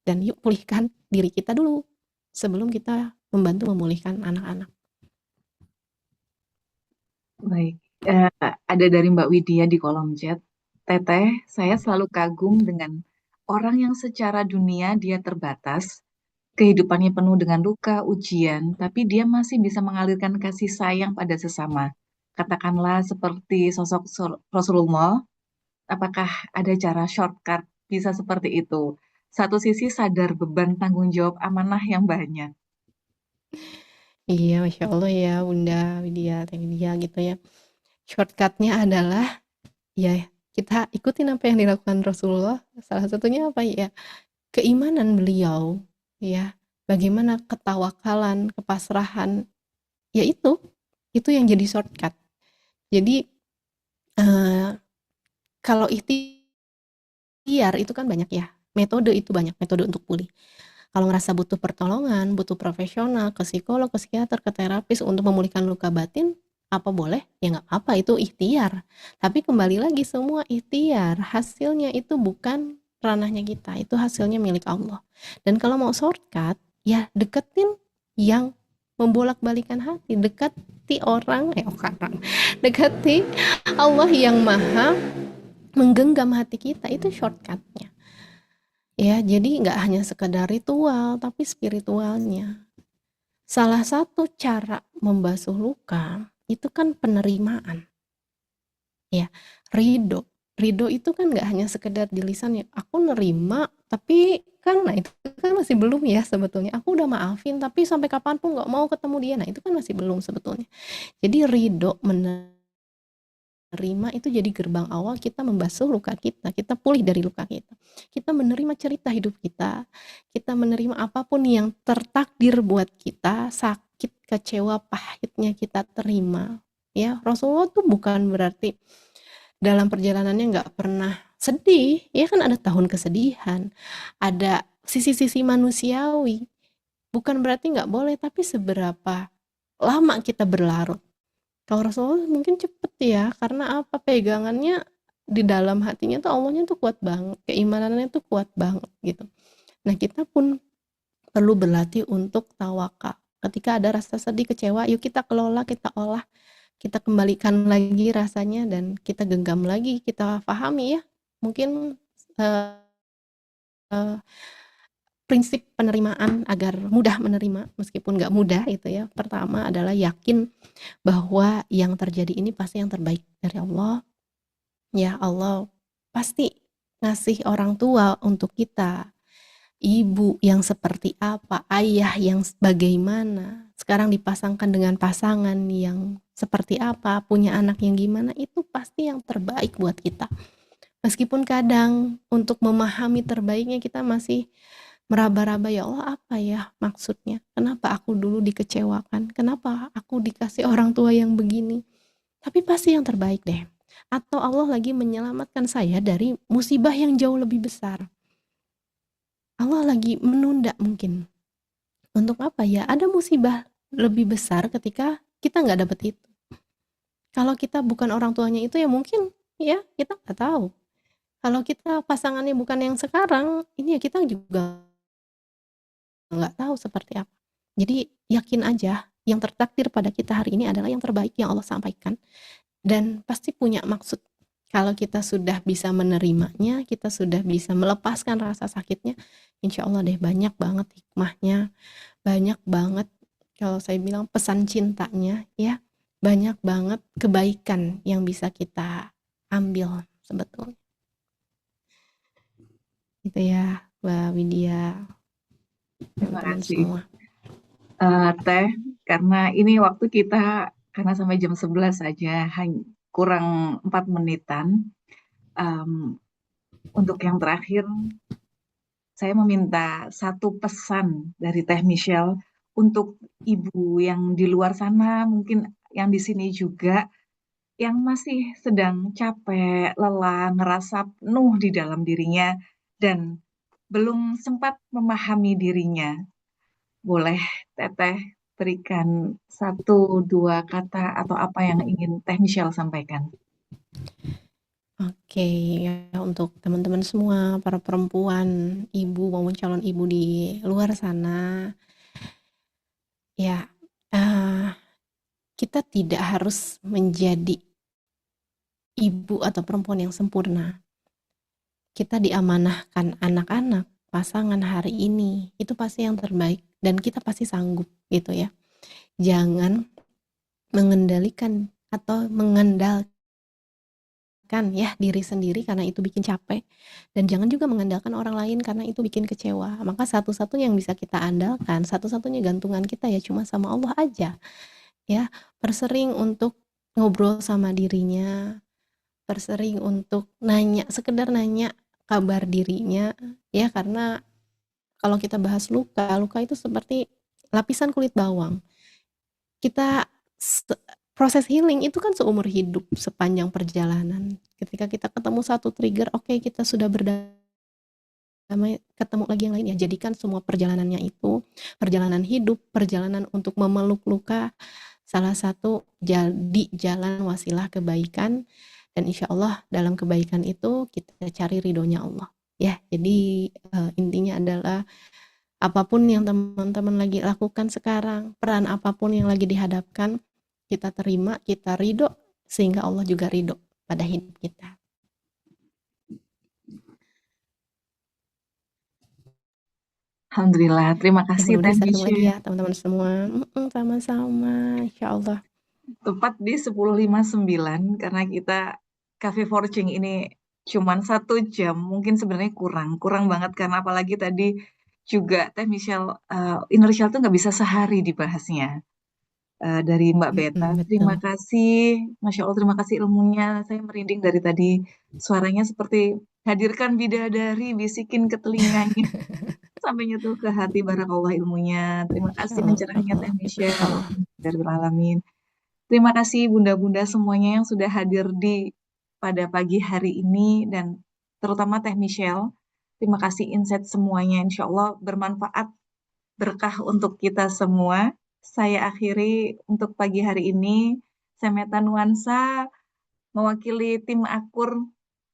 Dan yuk pulihkan diri kita dulu sebelum kita membantu memulihkan anak-anak. Baik, ada dari Mbak Widya di kolom chat. Teteh, saya selalu kagum dengan orang yang secara dunia dia terbatas, kehidupannya penuh dengan luka, ujian, tapi dia masih bisa mengalirkan kasih sayang pada sesama. Katakanlah seperti sosok Rasulullah, apakah ada cara shortcut bisa seperti itu? Satu sisi sadar beban tanggung jawab amanah yang banyak. Iya, Masya Allah ya Bunda Widya, Teh Widya gitu ya. Shortcutnya adalah ya kita ikutin apa yang dilakukan Rasulullah. Salah satunya apa ya? Keimanan beliau ya. Bagaimana ketawakalan, kepasrahan. Ya itu yang jadi shortcut. Jadi kalau ikhtiar itu kan banyak ya. Metode itu banyak, metode untuk pulih. Kalau ngerasa butuh pertolongan, butuh profesional, ke psikolog, ke psikiater, ke terapis untuk memulihkan luka batin, apa boleh? Ya nggak apa-apa, itu ikhtiar. Tapi kembali lagi semua ikhtiar, hasilnya itu bukan ranahnya kita, itu hasilnya milik Allah. Dan kalau mau shortcut, ya deketin yang membolak-balikan hati, dekati dekati Allah yang maha menggenggam hati kita, itu shortcutnya. Ya, jadi nggak hanya sekedar ritual, tapi spiritualnya. Salah satu cara membasuh luka itu kan penerimaan. Ya, ridho. Ridho itu kan nggak hanya sekedar di lisan ya, aku nerima, tapi kan, nah itu kan masih belum ya sebetulnya. Aku udah maafin, tapi sampai kapanpun nggak mau ketemu dia, nah itu kan masih belum sebetulnya. Jadi ridho menerima itu jadi gerbang awal kita membasuh luka kita pulih dari luka kita menerima cerita hidup kita menerima apapun yang tertakdir buat kita, sakit, kecewa, pahitnya kita terima. Ya, Rasulullah tuh bukan berarti dalam perjalanannya nggak pernah sedih, ya kan ada tahun kesedihan, ada sisi-sisi manusiawi. Bukan berarti nggak boleh, tapi seberapa lama kita berlarut. Kalau Rasulullah mungkin cepet ya, karena apa? Pegangannya di dalam hatinya tuh Allahnya tuh kuat banget, keimanannya tuh kuat banget gitu. Nah kita pun perlu berlatih untuk tawakal. Ketika ada rasa sedih, kecewa, yuk kita kelola, kita olah, kita kembalikan lagi rasanya dan kita genggam lagi, kita pahami ya. Mungkin eh, eh, prinsip penerimaan agar mudah menerima meskipun nggak mudah itu ya. Pertama adalah yakin bahwa yang terjadi ini pasti yang terbaik dari Allah. Ya Allah pasti ngasih orang tua untuk kita, ibu yang seperti apa, ayah yang bagaimana, sekarang dipasangkan dengan pasangan yang seperti apa, punya anak yang gimana, itu pasti yang terbaik buat kita. Meskipun kadang untuk memahami terbaiknya kita masih meraba-raba, ya Allah apa ya maksudnya, kenapa aku dulu dikecewakan, kenapa aku dikasih orang tua yang begini, tapi pasti yang terbaik deh. Atau Allah lagi menyelamatkan saya dari musibah yang jauh lebih besar. Allah lagi menunda mungkin. Untuk apa ya? Ada musibah lebih besar ketika kita nggak dapet itu. Kalau kita bukan orang tuanya itu ya mungkin ya kita nggak tahu. Kalau kita pasangannya bukan yang sekarang, ini ya kita juga nggak tahu seperti apa. Jadi yakin aja yang tertakdir pada kita hari ini adalah yang terbaik yang Allah sampaikan dan pasti punya maksud. Kalau kita sudah bisa menerimanya, kita sudah bisa melepaskan rasa sakitnya, insya Allah deh banyak banget hikmahnya, banyak banget kalau saya bilang pesan cintanya ya, banyak banget kebaikan yang bisa kita ambil sebetulnya. Gitu ya Mbak Widya. Terima Teman-teman kasih. semua. Teh, karena ini waktu kita karena sampai jam 11 saja, kurang 4 menitan. Untuk yang terakhir, saya meminta satu pesan dari Teh Michelle untuk ibu yang di luar sana, mungkin yang di sini juga, yang masih sedang capek, lelah, ngerasa penuh di dalam dirinya, dan belum sempat memahami dirinya. Boleh Teteh berikan satu dua kata atau apa yang ingin Teh Michelle sampaikan? Oke, ya untuk teman-teman semua, para perempuan, ibu maupun calon ibu di luar sana, ya kita tidak harus menjadi ibu atau perempuan yang sempurna. Kita diamanahkan anak-anak, pasangan hari ini, itu pasti yang terbaik dan kita pasti sanggup gitu ya. Jangan mengendalikan atau mengandalkan ya diri sendiri karena itu bikin capek, dan jangan juga mengandalkan orang lain karena itu bikin kecewa. Maka satu-satunya yang bisa kita andalkan, satu-satunya gantungan kita ya cuma sama Allah aja ya. Persering untuk ngobrol sama dirinya, persering untuk nanya, sekedar nanya kabar dirinya ya, karena kalau kita bahas luka, luka itu seperti lapisan kulit bawang. Kita proses healing itu kan seumur hidup, sepanjang perjalanan. Ketika kita ketemu satu trigger, oke, kita sudah berdamai, ketemu lagi yang lain ya. Jadikan semua perjalanannya itu perjalanan hidup, perjalanan untuk memeluk luka, salah satu jadi jalan wasilah kebaikan, dan insya Allah dalam kebaikan itu kita cari ridhonya Allah ya. Jadi intinya adalah apapun yang teman-teman lagi lakukan sekarang, peran apapun yang lagi dihadapkan, kita terima, kita ridho, sehingga Allah juga ridho pada hidup kita. Alhamdulillah, terima kasih Teh Bisa ketemu lagi Michelle. ya teman-teman semua. Sama-sama, insya Allah. Tepat di 10.59 karena kita Cafe Forcing ini cuman 1 jam, mungkin sebenarnya kurang banget karena apalagi tadi juga Teh Michelle, Inner Child tuh nggak bisa sehari dibahasnya. Dari Mbak Beta, terima Betul. kasih, Masya Allah, terima kasih ilmunya. Saya merinding dari tadi, suaranya seperti hadirkan bidadari, bisikin ke telinganya, sampai nyentuh ke hati. Barakallah ilmunya. Terima kasih pencerahannya Teh Michelle. Alamin. Terima kasih bunda-bunda semuanya yang sudah hadir di pada pagi hari ini dan terutama Teh Michelle. Terima kasih insight semuanya. Insya Allah bermanfaat berkah untuk kita semua. Saya akhiri untuk pagi hari ini. Saya Meta Nuansa mewakili tim Akur.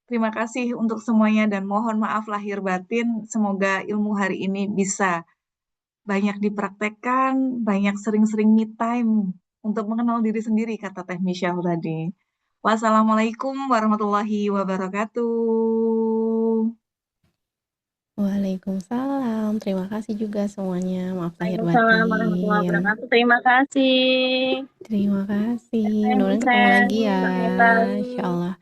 Terima kasih untuk semuanya dan mohon maaf lahir batin. Semoga ilmu hari ini bisa banyak dipraktekkan, banyak sering-sering me time untuk mengenal diri sendiri, kata Teh Michelle tadi. Wassalamualaikum warahmatullahi wabarakatuh. Waalaikumsalam. Terima kasih juga semuanya. Maaf lahir Waalaikumsalam warahmatullahi batin. wabarakatuh. Terima kasih. Terima kasih. Saya Mudah-mudahan ketemu Michelle, lagi ya. Mbak Meta. Insya Allah.